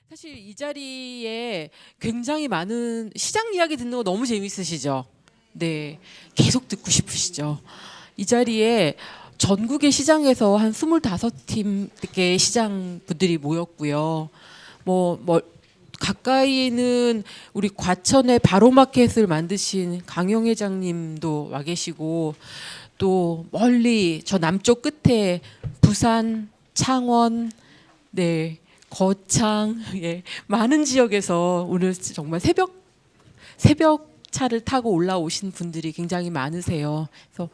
사실 이 자리에 굉장히 많은 시장 이야기 듣는 거 너무 재밌으시죠? 네, 계속 듣고 싶으시죠? 이 자리에 전국의 시장에서 한 25팀의 시장 분들이 모였고요. 뭐 가까이는 우리 과천의 바로마켓을 만드신 강영 회장님도 와 계시고, 또 멀리 저 남쪽 끝에 부산, 창원, 네, 거창, 예, 많은 지역에서 오늘 정말 새벽 차를 타고 올라오신 분들이 굉장히 많으세요. 그래서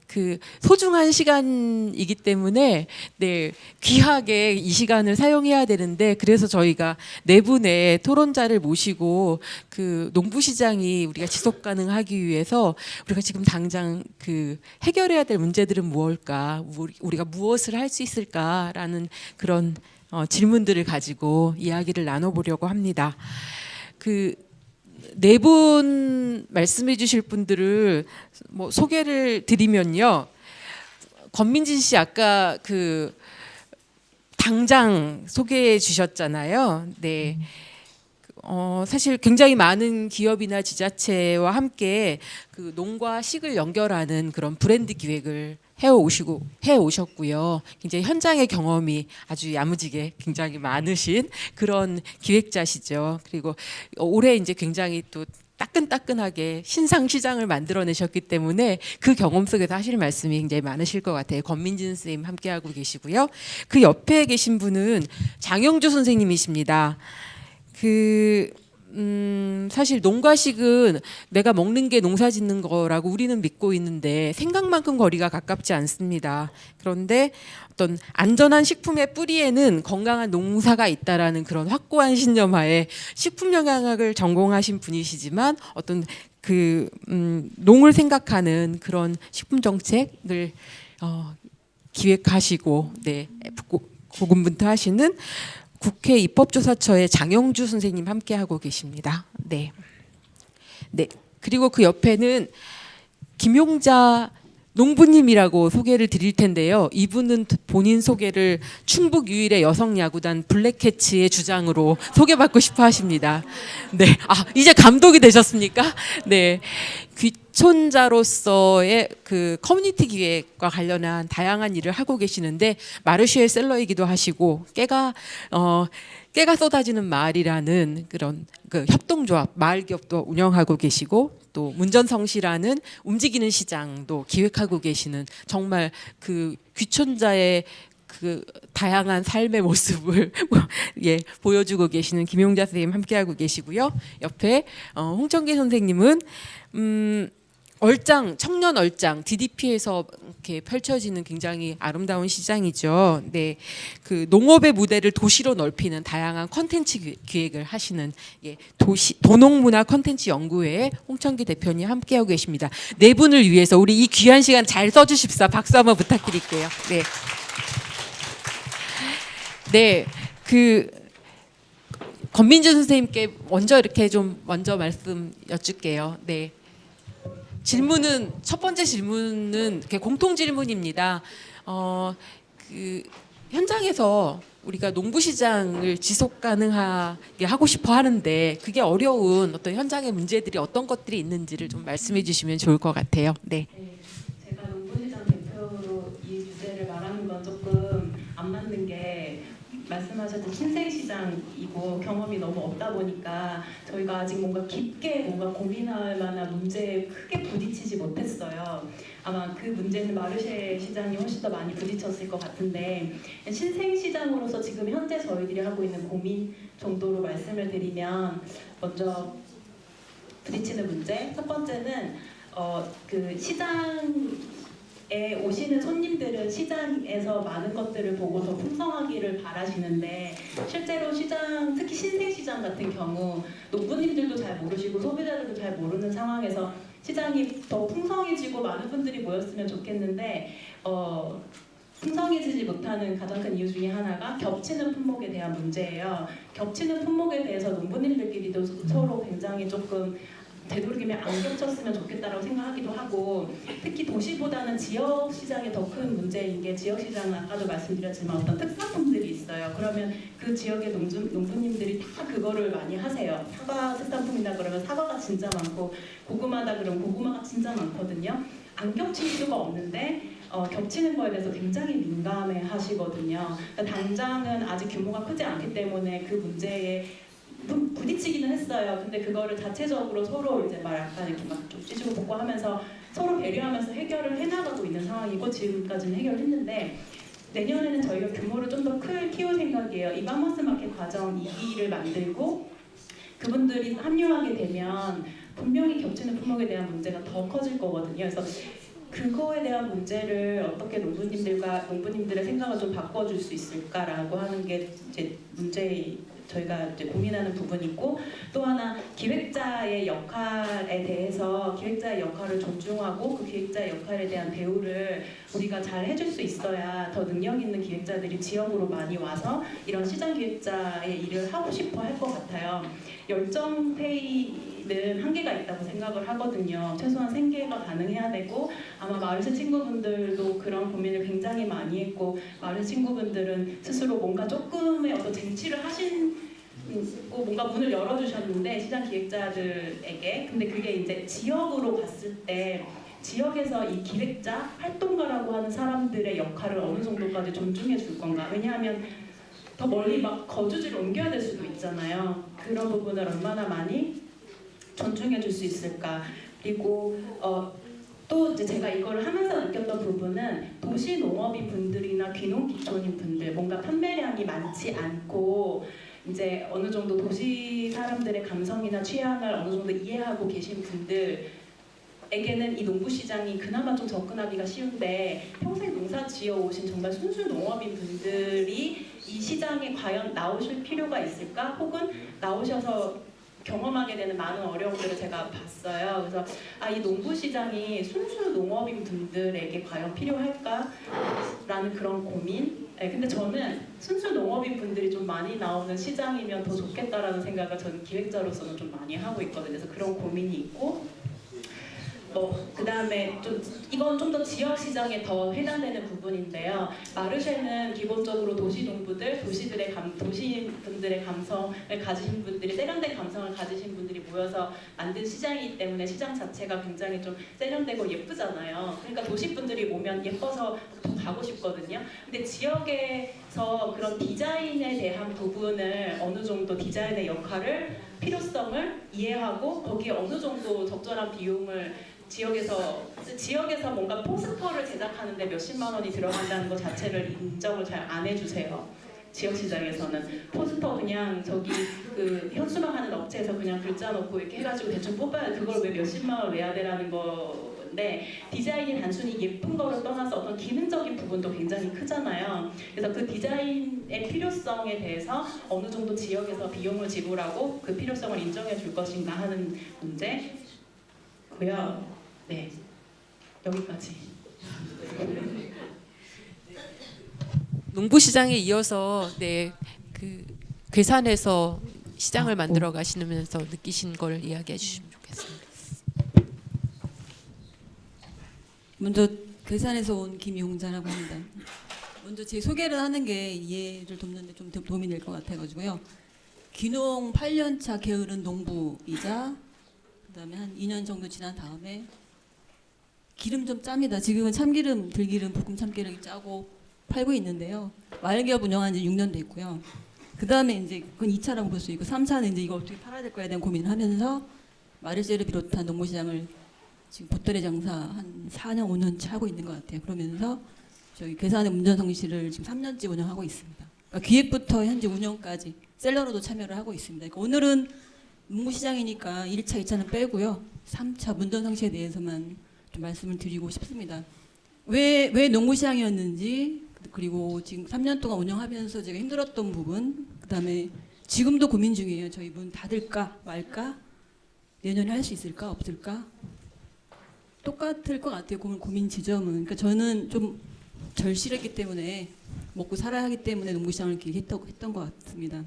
그 소중한 시간이기 때문에 네, 귀하게 이 시간을 사용해야 되는데, 그래서 저희가 네 분의 토론자를 모시고 그 농부시장이 우리가 지속 가능하기 위해서 우리가 지금 당장 그 해결해야 될 문제들은 무엇일까, 우리가 무엇을 할 수 있을까라는 그런 질문들을 가지고 이야기를 나눠보려고 합니다. 그 네 분 말씀해 주실 분들을 뭐 소개를 드리면요. 권민진 씨 아까 그 당장 소개해 주셨잖아요. 네. 사실 굉장히 많은 기업이나 지자체와 함께 그 농과 식을 연결하는 그런 브랜드 기획을 해오셨고요. 굉장히 현장의 경험이 아주 야무지게 굉장히 많으신 그런 기획자시죠. 그리고 올해 이제 굉장히 또 따끈따끈하게 신상 시장을 만들어내셨기 때문에 그 경험 속에서 하실 말씀이 굉장히 많으실 것 같아요. 권민진 선생님 함께하고 계시고요. 그 옆에 계신 분은 장영주 선생님이십니다. 사실 농가식은 내가 먹는 게 농사 짓는 거라고 우리는 믿고 있는데 생각만큼 거리가 가깝지 않습니다. 그런데 어떤 안전한 식품의 뿌리에는 건강한 농사가 있다라는 그런 확고한 신념하에 식품 영양학을 전공하신 분이시지만 어떤 농을 생각하는 그런 식품 정책을 기획하시고 네, 고군분투하시는 국회 입법조사처의 장영주 선생님 함께 하고 계십니다. 네. 네. 그리고 그 옆에는 김용자 농부님이라고 소개를 드릴 텐데요. 이분은 본인 소개를 충북 유일의 여성 야구단 블랙캐츠의 주장으로 소개받고 싶어 하십니다. 네. 이제 감독이 되셨습니까? 네. 귀촌자로서의 그 커뮤니티 기획과 관련한 다양한 일을 하고 계시는데, 마르쉐 셀러이기도 하시고, 깨가 쏟아지는 마을이라는 그런 그 협동조합, 마을 기업도 운영하고 계시고, 또 문전성시라는 움직이는 시장도 기획하고 계시는, 정말 그 귀촌자의 그 다양한 삶의 모습을 예, 보여주고 계시는 김용자 선생님 함께하고 계시고요. 옆에 홍천기 선생님은 청년 얼짱 DDP에서 이렇게 펼쳐지는 굉장히 아름다운 시장이죠. 네, 그 농업의 무대를 도시로 넓히는 다양한 컨텐츠 기획을 하시는 도농문화 컨텐츠 연구회의 홍천기 대표님 함께하고 계십니다. 네 분을 위해서 우리 이 귀한 시간 잘 써주십사. 박수 한번 부탁드릴게요. 네, 네, 권민준 선생님께 먼저 말씀 여쭐게요. 네. 첫 번째 질문은 공통 질문입니다. 현장에서 우리가 농부시장을 지속 가능하게 하고 싶어 하는데 그게 어려운 어떤 현장의 문제들이 어떤 것들이 있는지를 좀 말씀해 주시면 좋을 것 같아요. 네. 제가 농부시장 대표로 이 주제를 말하는 건 조금 안 맞는 게, 말씀하셨던 신생시장이고 경험이 너무 없다 보니까 저희가 아직 뭔가 깊게 고민할 만한 문제에 크게 부딪히지 못했어요. 아마 그 문제는 마르쉐 시장이 훨씬 더 많이 부딪혔을 것 같은데, 신생시장으로서 지금 현재 저희들이 하고 있는 고민 정도로 말씀을 드리면, 먼저 부딪히는 문제 첫 번째는 그 시장에 오시는 손님들은 시장에서 많은 것들을 보고 더 풍성하기를 바라시는데, 실제로 시장, 특히 신생시장 같은 경우 농부님들도 잘 모르시고 소비자들도 잘 모르는 상황에서 시장이 더 풍성해지고 많은 분들이 모였으면 좋겠는데 풍성해지지 못하는 가장 큰 이유 중에 하나가 겹치는 품목에 대한 문제예요. 겹치는 품목에 대해서 농부님들끼리도 서로 굉장히 조금 되도록이면 안 겹쳤으면 좋겠다라고 생각하기도 하고, 특히 도시보다는 지역 시장이 더 큰 문제인 게, 지역 시장은 아까도 말씀드렸지만 어떤 특산품들이 있어요. 그러면 그 지역의 농부님들이 다 그거를 많이 하세요. 사과 특산품이다 그러면 사과가 진짜 많고 고구마다 그러면 고구마가 진짜 많거든요. 안 겹칠 수가 없는데 겹치는 거에 대해서 굉장히 민감해 하시거든요. 그러니까 당장은 아직 규모가 크지 않기 때문에 그 문제에 부딪히기는 했어요. 근데 그거를 자체적으로 서로 이제 막 약간 이렇게 막좀 찌지고 볶고 하면서 서로 배려하면서 해결을 해나가고 있는 상황이고 지금까지는 해결했는데 내년에는 저희가 규모를 좀 더 키울 생각이에요. 이 파머스 마켓 과정 2기를 만들고 그분들이 합류하게 되면 분명히 겹치는 품목에 대한 문제가 더 커질 거거든요. 그래서 그거에 대한 문제를 어떻게 농부님들의 생각을 좀 바꿔줄 수 있을까라고 하는 게 이제 저희가 이제 고민하는 부분이고 또 하나 기획자의 역할에 대해서 기획자의 역할을 존중하고 그 기획자의 역할에 대한 대우를 우리가 잘 해줄 수 있어야 더 능력 있는 기획자들이 지역으로 많이 와서 이런 시장 기획자의 일을 하고 싶어 할 것 같아요. 열정페이는 한계가 있다고 생각을 하거든요. 최소한 생계가 가능해야 되고 아마 마을시 친구분들도 그런 고민을 굉장히 많이 했고 마을시 친구분들은 스스로 뭔가 조금의 어떤 쟁취를 하신 뭔가 문을 열어주셨는데 시장 기획자들에게 근데 그게 이제 지역으로 갔을 때 지역에서 이 기획자, 활동가라고 하는 사람들의 역할을 어느 정도까지 존중해 줄 건가 왜냐하면 더 멀리 막 거주지를 옮겨야 될 수도 있잖아요. 그런 부분을 얼마나 많이 존중해 줄 수 있을까 그리고 또 이제 제가 이걸 하면서 느꼈던 부분은 도시 농업인 분들이나 귀농 기촌인 분들 뭔가 판매량이 많지 않고 이제 어느 정도 도시 사람들의 감성이나 취향을 어느 정도 이해하고 계신 분들에게는 이 농부 시장이 그나마 좀 접근하기가 쉬운데 평생 농사 지어 오신 정말 순수 농업인 분들이 이 시장에 과연 나오실 필요가 있을까? 혹은 나오셔서 경험하게 되는 많은 어려움들을 제가 봤어요. 그래서 이 농부 시장이 순수 농업인 분들에게 과연 필요할까? 라는 그런 고민. 네, 근데 저는 순수 농업인 분들이 좀 많이 나오는 시장이면 더 좋겠다라는 생각을 저는 기획자로서는 좀 많이 하고 있거든요. 그래서 그런 고민이 있고 그 다음에 좀 이건 좀 더 지역 시장에 더 해당되는 부분인데요. 마르쉐는 기본적으로 도시 농부들, 도시 분들의 감성을 가지신 분들이 세련된 감성을 가지신 분들이 모여서 만든 시장이기 때문에 시장 자체가 굉장히 좀 세련되고 예쁘잖아요. 그러니까 도시 분들이 오면 예뻐서 더 가고 싶거든요. 근데 지역에서 그런 디자인에 대한 부분을 어느 정도 디자인의 역할을 필요성을 이해하고 거기에 어느 정도 적절한 비용을 지역에서 뭔가 포스터를 제작하는데 몇십만 원이 들어간다는 것 자체를 인정을 잘 안 해주세요. 지역 시장에서는 포스터 그냥 저기 그 현수막하는 업체에서 그냥 글자 넣고 이렇게 해가지고 대충 뽑아야 그걸 왜 몇십만 원 내야 되라는 건데 디자인이 단순히 예쁜 거를 떠나서 어떤 기능적인 부분도 굉장히 크잖아요. 그래서 그 디자인의 필요성에 대해서 어느 정도 지역에서 비용을 지불하고 그 필요성을 인정해 줄 것인가 하는 문제고요. 네, 여기까지. 농부 시장에 이어서 그 괴산에서 시장을 만들어 가시면서 느끼신 걸 이야기해 주시면 좋겠습니다. 먼저 괴산에서 온 김용자라고 합니다. 먼저 제 소개를 하는 게 이해를 돕는데 좀 도움이 될 것 같아가지고요. 귀농 8년차 게으른 농부이자 그다음에 한 2년 정도 지난 다음에 기름 좀 짭니다. 지금은 참기름, 들기름, 볶음 참기름 짜고 팔고 있는데요. 마을기업 운영한 지 6년 됐고요. 그 다음에 이제 그건 2차라고 볼 수 있고 3차는 이제 이거 어떻게 팔아야 될 거에 대한 고민을 하면서 마르쉐를 비롯한 농구시장을 지금 보따리 장사 한 4년, 5년째 하고 있는 것 같아요. 그러면서 저희 괴산의 운전성실을 지금 3년째 운영하고 있습니다. 그러니까 기획부터 현재 운영까지 셀러로도 참여를 하고 있습니다. 그러니까 오늘은 농구시장이니까 1차, 2차는 빼고요. 3차 문전성시에 대해서만 좀 말씀을 드리고 싶습니다. 왜 농구시장이었는지 그리고 지금 3년 동안 운영하면서 제가 힘들었던 부분 그다음에 지금도 고민 중이에요. 저희 문 닫을까 말까 내년에 할 수 있을까 없을까 똑같을 것 같아요. 고민 지점은. 그러니까 저는 좀 절실했기 때문에 먹고 살아야 하기 때문에 농구시장을 이렇게 했던 것 같습니다.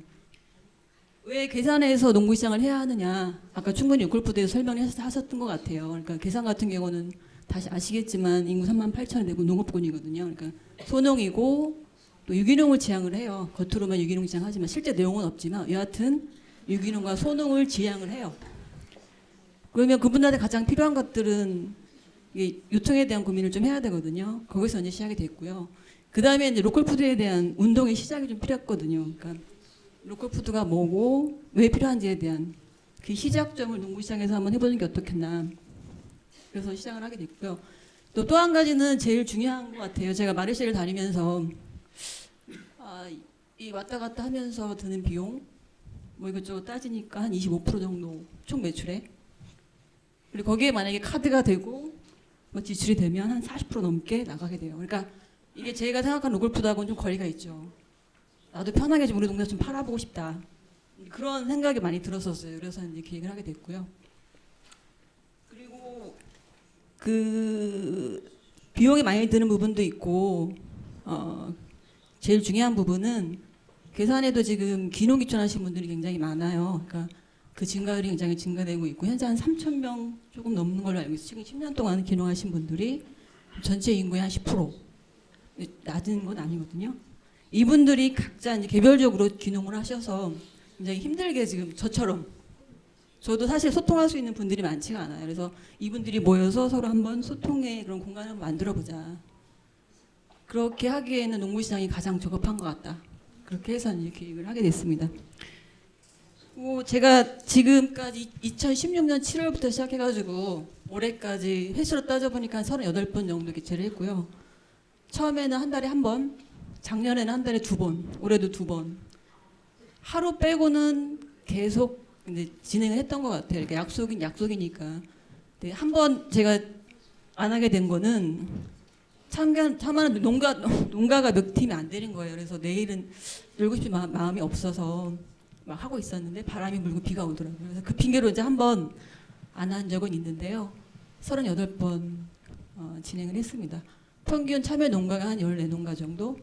왜 괴산에서 농구시장을 해야 하느냐 아까 충분히 골프대에서 설명을 하셨던 것 같아요. 그러니까 괴산 같은 경우는 다시 아시겠지만 인구 38,000이 되고 농업군이거든요. 그러니까 소농이고 또 유기농을 지향을 해요. 겉으로만 유기농 지향하지만 실제 내용은 없지만 여하튼 유기농과 소농을 지향을 해요. 그러면 그분들한테 가장 필요한 것들은 이게 유통에 대한 고민을 좀 해야 되거든요. 거기서 이제 시작이 됐고요. 그 다음에 이제 로컬푸드에 대한 운동의 시작이 좀 필요했거든요. 그러니까 로컬푸드가 뭐고 왜 필요한지에 대한 그 시작점을 농구시장에서 한번 해보는 게 어떻겠나. 그래서 시작을 하게 됐고요. 또 한 가지는 제일 중요한 것 같아요. 제가 마르쉐를 다니면서 이 왔다 갔다 하면서 드는 비용 뭐 이것저것 따지니까 한 25% 정도 총 매출에, 그리고 거기에 만약에 카드가 되고 뭐 지출이 되면 한 40% 넘게 나가게 돼요. 그러니까 이게 제가 생각한 로컬푸드하고는 좀 거리가 있죠. 나도 편하게 좀 우리 동네 좀 팔아보고 싶다. 그런 생각이 많이 들었었어요. 그래서 이제 기획을 하게 됐고요. 그리고 그 비용이 많이 드는 부분도 있고 제일 중요한 부분은 계산에도 지금 기농 기촌하신 분들이 굉장히 많아요. 그러니까 그 증가율이 굉장히 증가되고 있고 현재 한 3,000명 조금 넘는 걸로 알고 있어요. 지금 10년 동안 기농하신 분들이 전체 인구의 한 10%. 낮은 건 아니거든요. 이분들이 각자 이제 개별적으로 기농을 하셔서 굉장히 힘들게 지금 저처럼 저도 사실 소통할 수 있는 분들이 많지가 않아요. 그래서 이분들이 모여서 서로 한번 소통의 그런 공간을 한번 만들어보자. 그렇게 하기에는 농구시장이 가장 적합한 것 같다. 그렇게 해서 이제 계획을 하게 됐습니다. 제가 지금까지 2016년 7월부터 시작해가지고 올해까지 횟수로 따져보니까 한 38번 정도 개최를 했고요. 처음에는 한 달에 한 번, 작년에는 한 달에 2번, 올해도 2번. 하루 빼고는 계속 이제 진행을 했던 것 같아요. 그러니까 약속인 약속이니까. 한 번 제가 안 하게 된 거는 참여하는 농가가 몇 팀이 안 되는 거예요. 그래서 내일은 열고 싶은 마음이 없어서 막 하고 있었는데 바람이 불고 비가 오더라고요. 그래서 그 핑계로 이제 한 번 안 한 적은 있는데요. 38번 진행을 했습니다. 평균 참여 농가가 한 14농가 정도.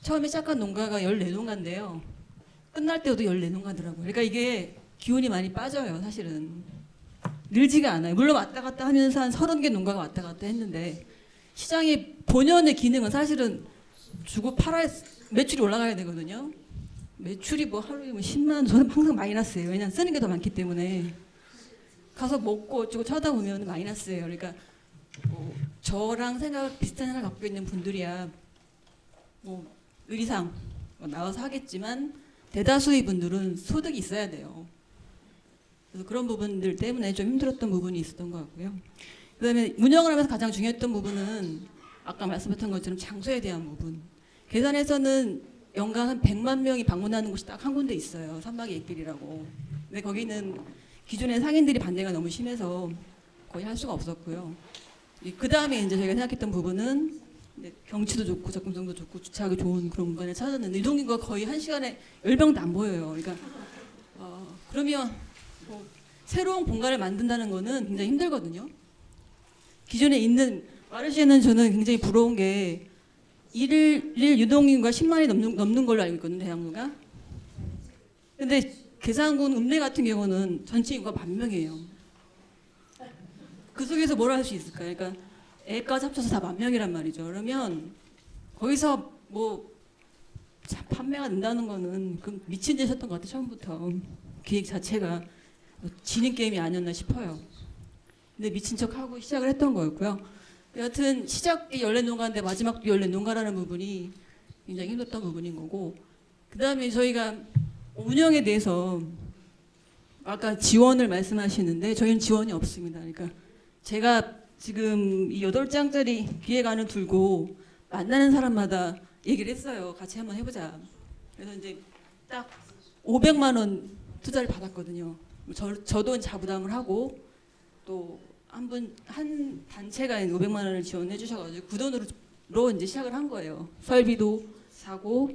처음에 시작한 농가가 14농가인데요. 끝날 때도 14농가더라고요. 그러니까 이게 기운이 많이 빠져요. 사실은. 늘지가 않아요. 물론 왔다 갔다 하면서 한 30개 농가가 왔다 갔다 했는데 시장의 본연의 기능은 사실은 주고 팔아야 매출이 올라가야 되거든요. 매출이 뭐 하루에 뭐 10만 원, 저는 항상 마이너스예요. 왜냐하면 쓰는 게 더 많기 때문에. 가서 먹고 어쩌고 쳐다보면 마이너스예요. 그러니까 뭐 저랑 비슷한 생각 갖고 있는 분들이야 뭐 의리상 나와서 하겠지만 대다수의 분들은 소득이 있어야 돼요. 그래서 그런 부분들 때문에 좀 힘들었던 부분이 있었던 것 같고요. 그다음에 운영을 하면서 가장 중요했던 부분은 아까 말씀했던 것처럼 장소에 대한 부분. 계산에서는 연간 한 100만 명이 방문하는 곳이 딱 한 군데 있어요. 산막의 옛길이라고. 근데 거기는 기존의 상인들이 반대가 너무 심해서 거의 할 수가 없었고요. 그 다음에 이제 저희가 생각했던 부분은 경치도 좋고 접근성도 좋고 주차하기 좋은 그런 공간을 찾았는데 이동인구가 거의 한 시간에 10명도 안 보여요. 그러니까 그러면 뭐 새로운 공간을 만든다는 거는 굉장히 힘들거든요. 기존에 있는 마르쉐는 저는 굉장히 부러운 게 일일 유동인구가 10만이 넘는 걸로 알고 있거든요. 대학로가. 근데 계산군 읍내 같은 경우는 전체 인구가 10,000명이에요. 그 속에서 뭘 할 수 있을까요? 그러니까 애까지 합쳐서 다 10,000명이란 말이죠. 그러면 거기서 뭐 판매가 된다는 거는 그 미친 짓이었던 것 같아요. 처음부터 기획 자체가 지는 게임이 아니었나 싶어요. 근데 미친 척하고 시작을 했던 거였고요. 여하튼 시작이 14농가인데 마지막도 14농가라는 부분이 굉장히 힘들었던 부분인 거고, 그 다음에 저희가 운영에 대해서 아까 지원을 말씀하시는데 저희는 지원이 없습니다. 그러니까 제가 지금 이 8장짜리 기획안을 들고 만나는 사람마다 얘기를 했어요. 같이 한번 해보자. 그래서 이제 딱 500만 원 투자를 받았거든요. 저도 자부담을 하고 또 한 단체가 500만 원을 지원해 주셔가지고 그 돈으로 이제 시작을 한 거예요. 설비도 사고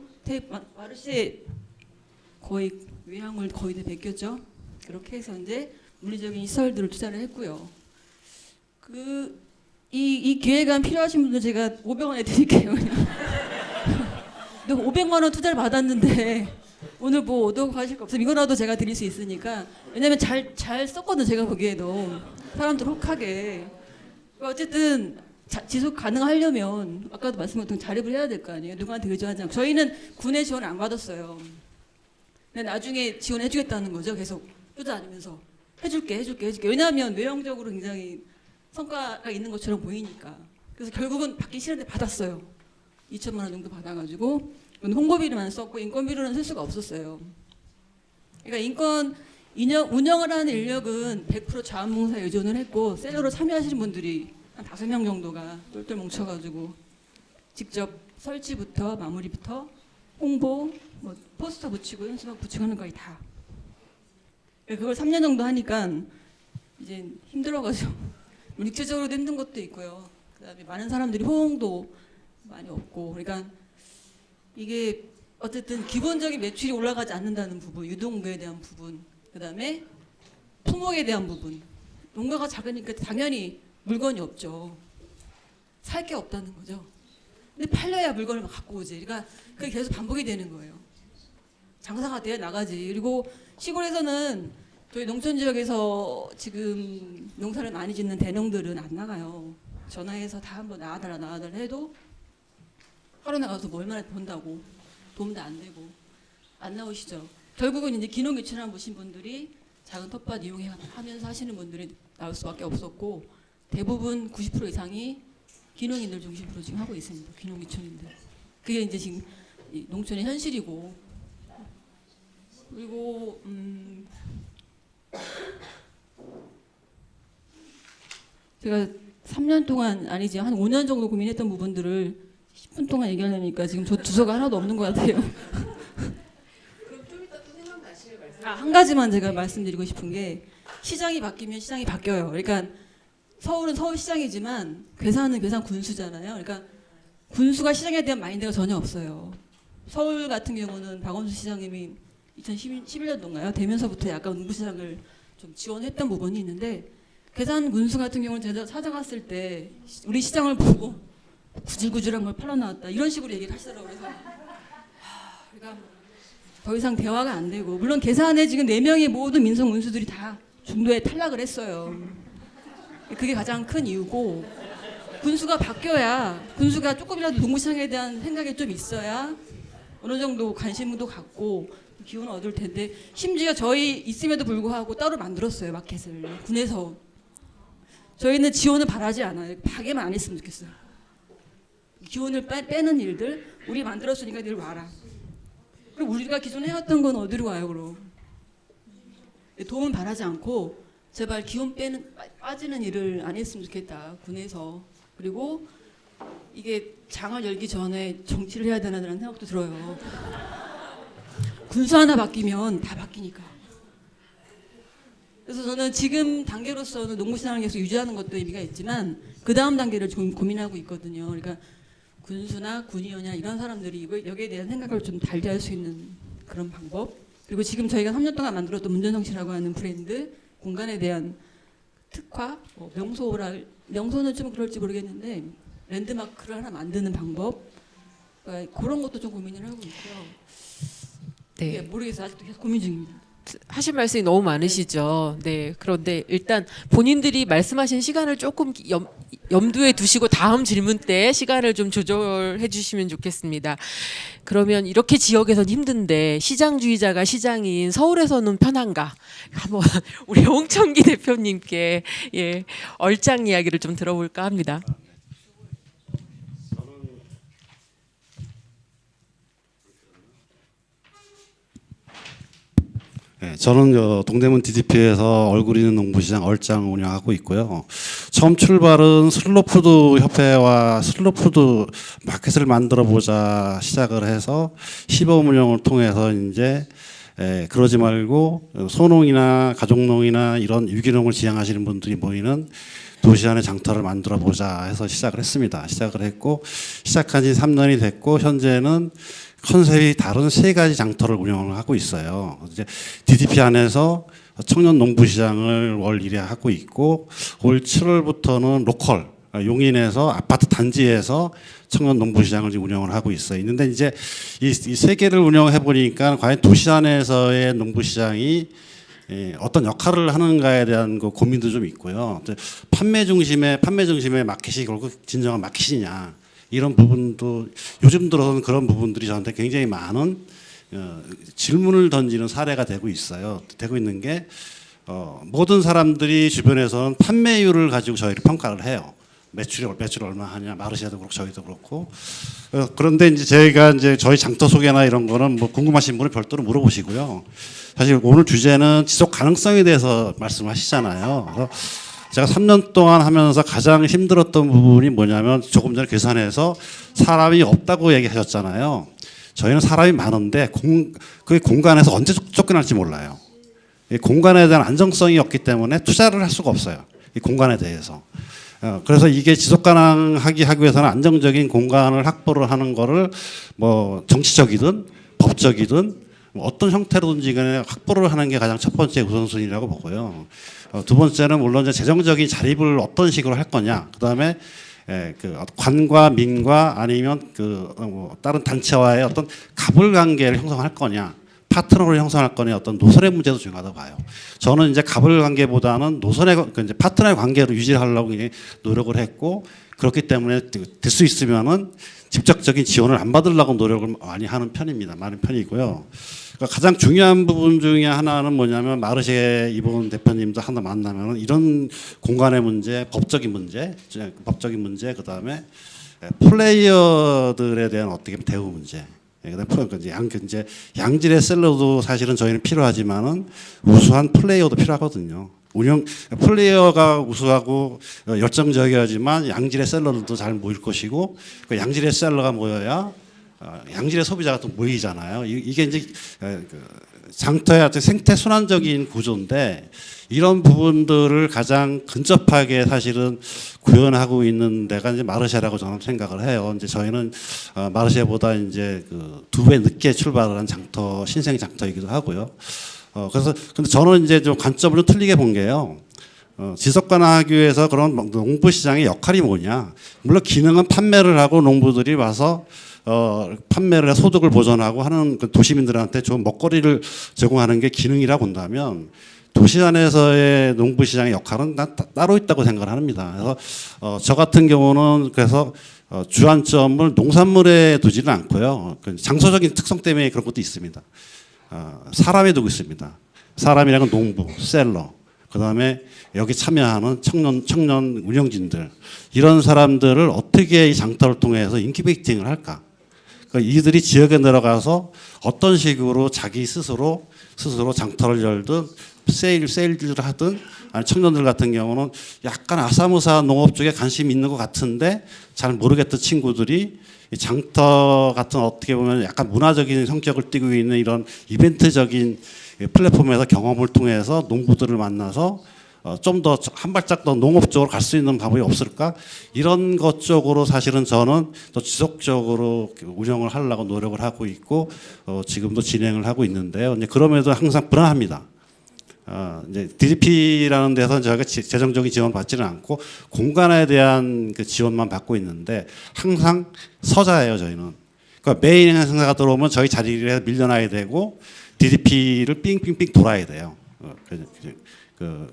마르쉐 거의 외향을 거의 다 베꼈죠. 그렇게 해서 이제 물리적인 시설들을 투자를 했고요. 이 기획안 필요하신 분들 제가 500원에 드릴게요. 근데 500만 원 투자를 받았는데 오늘 뭐 얻어 가실 거 없으면 이거라도 제가 드릴 수 있으니까. 왜냐면 잘 썼거든 제가 보기에도 사람들 혹하게. 어쨌든 지속 가능하려면 아까도 말씀드렸던 자립을 해야 될 거 아니에요. 누구한테 의존하지 않고. 저희는 군의 지원을 안 받았어요. 근데 나중에 지원해주겠다는 거죠. 계속 쫓아다니면서 해줄게. 왜냐하면 외형적으로 굉장히 성과가 있는 것처럼 보이니까. 그래서 결국은 받기 싫은데 받았어요. 2천만 원 정도 받아가지고 홍보비로만 썼고 인건비로는 쓸 수가 없었어요. 그러니까 운영을 하는 인력은 100% 자원봉사에 의존을 했고 셀러로 참여하시는 분들이 한 5명 정도가 똘똘 뭉쳐가지고 직접 설치부터 마무리부터 홍보, 뭐 포스터 붙이고 현수막 붙이고 하는 거에 다. 그걸 3년 정도 하니까 이제 힘들어가지고 육체적으로도 힘든 것도 있고요. 그다음에 많은 사람들이 호응도 많이 없고, 그러니까 이게 어쨌든 기본적인 매출이 올라가지 않는다는 부분, 유동인구에 대한 부분, 그다음에 품목에 대한 부분. 농가가 작으니까 당연히 물건이 없죠. 살 게 없다는 거죠. 근데 팔려야 물건을 막 갖고 오지. 그러니까 그게 계속 반복이 되는 거예요. 장사가 돼야 나가지. 그리고 시골에서는 저희 농촌 지역에서 지금 농사를 많이 짓는 대농들은 안 나가요. 전화해서 다 한번 나와달라 해도 하루 나가서 뭐 얼마나 본다고 도움도 안 되고 안 나오시죠. 결국은 이제 기농 유치원 보신 분들이 작은 텃밭 이용하면서 하시는 분들이 나올 수밖에 없었고, 대부분 90% 이상이 기농인들 중심으로 지금 하고 있습니다. 기농 유치원인들. 그게 이제 지금 농촌의 현실이고, 그리고 제가 3년 동안 아니지 한 5년 정도 고민했던 부분들을 10분 동안 얘기하려니까 지금 저 주소가 하나도 없는 것 같아요. 한 가지만 제가 말씀드리고 싶은 게, 시장이 바뀌면 시장이 바뀌어요. 그러니까 서울은 서울시장이지만 괴산은 괴산 군수잖아요. 그러니까 군수가 시장에 대한 마인드가 전혀 없어요. 서울 같은 경우는 박원순 시장님이 2011년도인가요? 되면서부터 약간 농부시장을 좀 지원했던 부분이 있는데, 괴산 군수 같은 경우는 제가 찾아갔을 때 우리 시장을 보고 구질구질한 걸 팔아나왔다 이런 식으로 얘기를 하시더라고요. 그래서 그러니까 더 이상 대화가 안 되고, 물론 괴산에 지금 4명의 모든 민속 군수들이 다 중도에 탈락을 했어요. 그게 가장 큰 이유고, 군수가 바뀌어야, 군수가 조금이라도 농부시장에 대한 생각이 좀 있어야 어느 정도 관심도 갖고 기운을 얻을 텐데, 심지어 저희 있음에도 불구하고 따로 만들었어요. 마켓을 군에서. 저희는 지원을 바라지 않아요. 파괴만 안 했으면 좋겠어요. 기운을 빼는 일들 우리 만들었으니까 늘 와라. 그럼 우리가 기존에 해왔던 건 어디로 가요? 그럼 도움을 바라지 않고 제발 기운 빠지는 일을 안 했으면 좋겠다, 군에서. 그리고 이게 장을 열기 전에 정치를 해야 되나라는 생각도 들어요. 군수 하나 바뀌면 다 바뀌니까. 그래서 저는 지금 단계로서는 농부시장을 계속 유지하는 것도 의미가 있지만 그 다음 단계를 좀 고민하고 있거든요. 그러니까 군수나 군의원이나 이런 사람들이 여기에 대한 생각을 좀 달리 할 수 있는 그런 방법. 그리고 지금 저희가 3년 동안 만들었던 문전성시라고 하는 브랜드 공간에 대한 특화, 명소는 좀 그럴지 모르겠는데 랜드마크를 하나 만드는 방법, 그러니까 그런 것도 좀 고민을 하고 있고요. 네. 모르겠어요. 아직도 계속 고민 중입니다. 하실 말씀이 너무 많으시죠. 네. 그런데 일단 본인들이 말씀하신 시간을 조금 염두에 두시고 다음 질문 때 시간을 좀 조절해 주시면 좋겠습니다. 그러면 이렇게 지역에서는 힘든데 시장주의자가 시장인 서울에서는 편한가? 한번 우리 홍천기 대표님께 얼짱 이야기를 좀 들어볼까 합니다. 네, 저는 동대문 DDP에서 얼굴 있는 농부시장 얼짱 운영하고 있고요. 처음 출발은 슬로푸드 협회와 슬로푸드 마켓을 만들어 보자 시작을 해서 시범 운영을 통해서 이제 그러지 말고 소농이나 가족농이나 이런 유기농을 지향하시는 분들이 모이는 도시 안에 장터를 만들어 보자 해서 시작을 했습니다. 시작을 했고 시작한 지 3년이 됐고 현재는 컨셉이 다른 3가지 장터를 운영을 하고 있어요. 이제 DDP 안에서 청년 농부시장을 월 1회 하고 있고 올 7월부터는 로컬 용인에서 아파트 단지에서 청년 농부시장을 운영을 하고 있어요. 있는데 이제 이 3개를 운영해 보니까 과연 도시 안에서의 농부시장이 어떤 역할을 하는가에 대한 그 고민도 좀 있고요. 판매 중심의 마켓이 결국 진정한 마켓이냐 이런 부분도 요즘 들어서는 그런 부분들이 저한테 굉장히 많은 질문을 던지는 사례가 되고 있어요. 되고 있는 게 모든 사람들이 주변에서는 판매율을 가지고 저희를 평가를 해요. 매출이 얼마 하냐, 마르시아도 그렇고 저희도 그렇고. 그런데 이제 저희가 이제 저희 장터 소개나 이런 거는 뭐 궁금하신 분은 별도로 물어보시고요. 사실 오늘 주제는 지속 가능성에 대해서 말씀하시잖아요. 그래서 제가 3년 동안 하면서 가장 힘들었던 부분이 뭐냐면 조금 전에 계산해서 사람이 없다고 얘기하셨잖아요. 저희는 사람이 많은데 그 공간에서 언제 쫓겨날지 몰라요. 이 공간에 대한 안정성이 없기 때문에 투자를 할 수가 없어요. 이 공간에 대해서. 그래서 이게 지속 가능하게 하기 위해서는 안정적인 공간을 확보를 하는 거를 뭐 정치적이든 법적이든 어떤 형태로든지 간에 확보를 하는 게 가장 첫 번째 우선순위라고 보고요. 두 번째는 물론 이제 재정적인 자립을 어떤 식으로 할 거냐. 그다음에 그 관과 민과 아니면 뭐 다른 단체와의 어떤 갑을 관계를 형성할 거냐. 파트너를 형성할 거냐 어떤 노선의 문제도 중요하다고 봐요. 저는 이제 갑을 관계보다는 노선의 이제 파트너의 관계로 유지하려고 노력을 했고 그렇기 때문에 될 수 있으면은 직접적인 지원을 안 받으려고 노력을 많이 하는 편입니다. 많은 편이고요. 그러니까 가장 중요한 부분 중에 하나는 뭐냐면 마르쉐 이번 대표님도 하나 만나면은 이런 공간의 문제, 법적인 문제, 그 다음에 플레이어들에 대한 어떻게 대우 문제. 그다음에 이제 양질의 셀러도 사실은 저희는 필요하지만은 우수한 플레이어도 필요하거든요. 플레이어가 우수하고 열정적이어야지만 양질의 셀러들도 잘 모일 것이고 그 양질의 셀러가 모여야 양질의 소비자가 또 모이잖아요. 이게 이제 장터의 아주 생태 순환적인 구조인데 이런 부분들을 가장 근접하게 사실은 구현하고 있는 데가 이제 마르쉐라고 저는 생각을 해요. 이제 저희는 마르쉐보다 이제 그 2배 늦게 출발을 한 장터, 신생 장터이기도 하고요. 그래서 근데 저는 이제 좀 관점을 좀 틀리게 본 게요. 지속 가능하기 위해서 그런 농부 시장의 역할이 뭐냐. 물론 기능은 판매를 하고 농부들이 와서 판매를 해 소득을 보전하고 하는 그 도시민들한테 좋은 먹거리를 제공하는 게 기능이라고 본다면 도시 안에서의 농부 시장의 역할은 따로 있다고 생각을 합니다. 그래서 저 같은 경우는 그래서 주안점을 농산물에 두지는 않고요. 장소적인 특성 때문에 그런 것도 있습니다. 사람에 두고 있습니다. 사람이라는 농부, 셀러, 그 다음에 여기 참여하는 청년 운영진들 이런 사람들을 어떻게 이 장터를 통해서 인큐베이팅을 할까? 그러니까 이들이 지역에 들어가서 어떤 식으로 자기 스스로 장터를 열든 세일즈를 하든 아니 청년들 같은 경우는 약간 아사무사 농업 쪽에 관심이 있는 것 같은데 잘 모르겠던 친구들이 이 장터 같은 어떻게 보면 약간 문화적인 성격을 띠고 있는 이런 이벤트적인 플랫폼에서 경험을 통해서 농부들을 만나서 좀 더 한 발짝 더 농업 쪽으로 갈 수 있는 방법이 없을까? 이런 것 쪽으로 사실은 저는 더 지속적으로 운영을 하려고 노력을 하고 있고 지금도 진행을 하고 있는데요. 이제 그럼에도 항상 불안합니다. 이제 DDP라는 데서 저희가 재정적인 지원 받지는 않고 공간에 대한 그 지원만 받고 있는데 항상 서자예요 저희는. 그러니까 메인 행사가 들어오면 저희 자리에 밀려나야 되고 DDP를 삥삥삥 돌아야 돼요.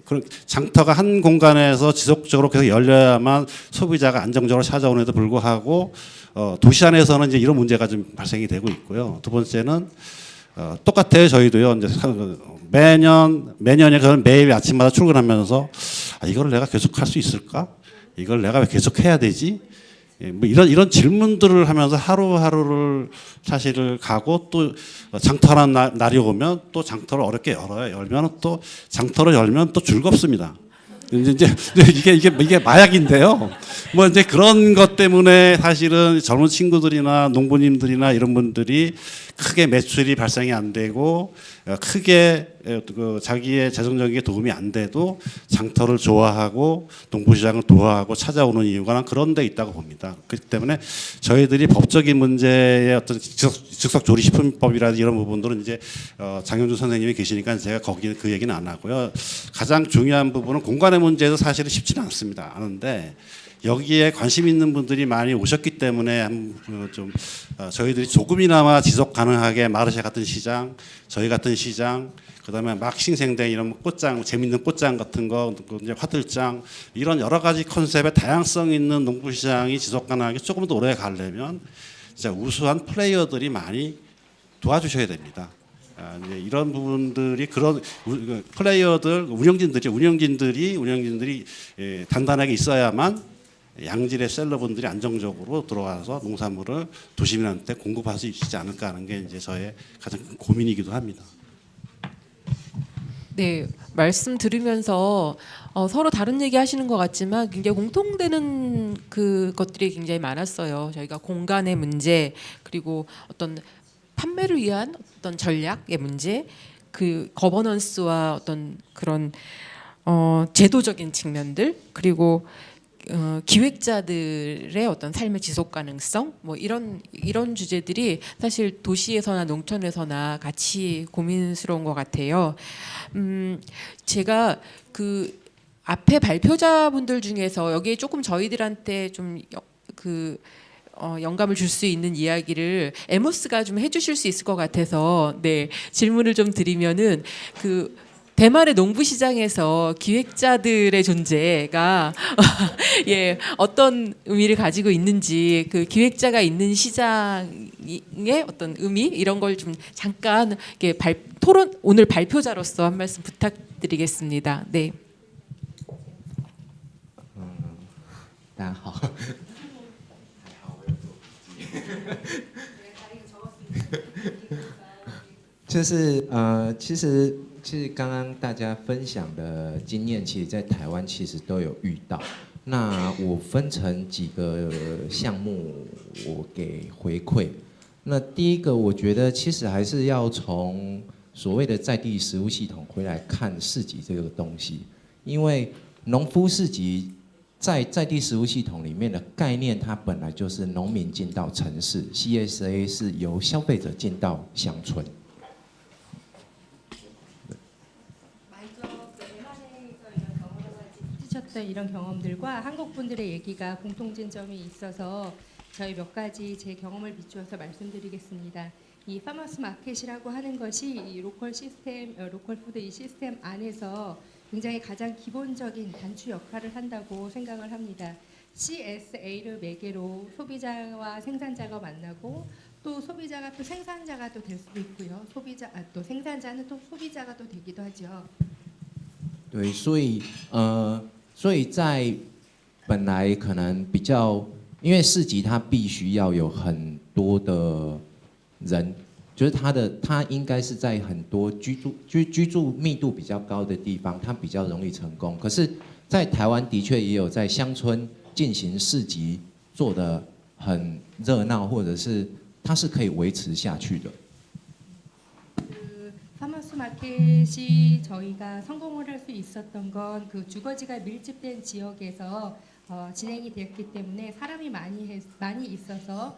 그런 장터가 한 공간에서 지속적으로 계속 열려야만 소비자가 안정적으로 찾아오는데도 불구하고 도시 안에서는 이제 이런 문제가 좀 발생이 되고 있고요. 두 번째는 똑같아요. 저희도요. 이제 매년에 저는 매일 아침마다 출근하면서 이걸 내가 계속 할 수 있을까? 이걸 내가 왜 계속 해야 되지? 뭐 이런 질문들을 하면서 하루하루를 사실을 가고 또 장터라는 날이 오면 또 장터를 어렵게 열어요. 장터를 열면 또 즐겁습니다. 이제 이게 마약인데요. 뭐 이제 그런 것 때문에 사실은 젊은 친구들이나 농부님들이나 이런 분들이 크게 매출이 발생이 안 되고 크게 그 자기의 재정적인 게 도움이 안 돼도 장터를 좋아하고 농부시장을 좋아하고 찾아오는 이유가 난 그런 데 있다고 봅니다. 그렇기 때문에 저희들이 법적인 문제의 어떤 즉석조리식품법이라든지 이런 부분들은 이제 장영준 선생님이 계시니까 제가 거기 그 얘기는 안 하고요. 가장 중요한 부분은 공간의 문제도 사실은 쉽지는 않습니다. 아는데 여기에 관심 있는 분들이 많이 오셨기 때문에 저희들이 조금이나마 지속 가능하게 마르쉐 같은 시장, 저희 같은 시장, 그다음에 막 싱생된 이런 꽃장, 재밌는 꽃장 같은 거, 이제 화들장 이런 여러 가지 컨셉의 다양성 있는 농부 시장이 지속 가능하게 조금 더 오래 가려면 진짜 우수한 플레이어들이 많이 도와주셔야 됩니다. 이제 이런 부분들이 그런 플레이어들, 운영진들이 단단하게 있어야만 양질의 셀러분들이 안정적으로 들어와서 농산물을 도시민한테 공급할 수 있지 않을까 하는 게 이제 저의 가장 큰 고민이기도 합니다. 네, 말씀 들으면서 서로 다른 얘기 하시는 것 같지만 굉장히 공통되는 그 것들이 굉장히 많았어요. 저희가 공간의 문제, 그리고 어떤 판매를 위한 어떤 전략의 문제, 그 거버넌스와 어떤 그런 제도적인 측면들, 그리고 기획자들의 어떤 삶의 지속 가능성, 뭐 이런 주제들이 사실 도시에서나 농촌에서나 같이 고민스러운 것 같아요. 제가 그 앞에 발표자분들 중에서 여기에 조금 저희들한테 좀 영감을 줄 수 있는 이야기를 에모스가 좀 해주실 수 있을 것 같아서 네, 질문을 좀 드리면은 그 대만의 농부 시장에서 기획자들의 존재가 예, 어떤 의미를 가지고 있는지, 그 기획자가 있는 시장의 어떤 의미 이런 걸 좀 잠깐 이렇게 토론, 오늘 발표자로서 한 말씀 부탁드리겠습니다. 네. 大家好，就是其实刚刚大家分享的经验，其实在台湾其实都有遇到。那我分成几个项目，我给回馈。那第一个，我觉得其实还是要从所谓的在地食物系统回来看市集这个东西，因为农夫市集在地食物系统里面的概念，它本来就是农民进到城市 ，CSA 是由消费者进到乡村。 던 이런 경험들과 한국 분들의 얘기가 공통된 점이 있어서 저희 몇 가지 제 경험을 비추어서 말씀드리겠습니다. 이 파머스 마켓이라고 하는 것이 이 로컬 시스템, 로컬 푸드 이 시스템 안에서 굉장히 가장 기본적인 단추 역할을 한다고 생각을 합니다. CSA를 매개로 소비자와 생산자가 만나고 또 소비자가 또 생산자가 또 될 수도 있고요. 또 생산자는 또 소비자가 또 되기도 하죠. 对，所以在本来可能比较，因为市集它必须要有很多的人，就是它应该是在很多居住密度比较高的地方，它比较容易成功。可是，在台湾的确也有在乡村进行市集做得很热闹，或者是它是可以维持下去的。 파머스 마켓이 저희가 성공을 할 수 있었던 건 그 주거지가 밀집된 지역에서 진행이 되었기 때문에 사람이 많이 있어서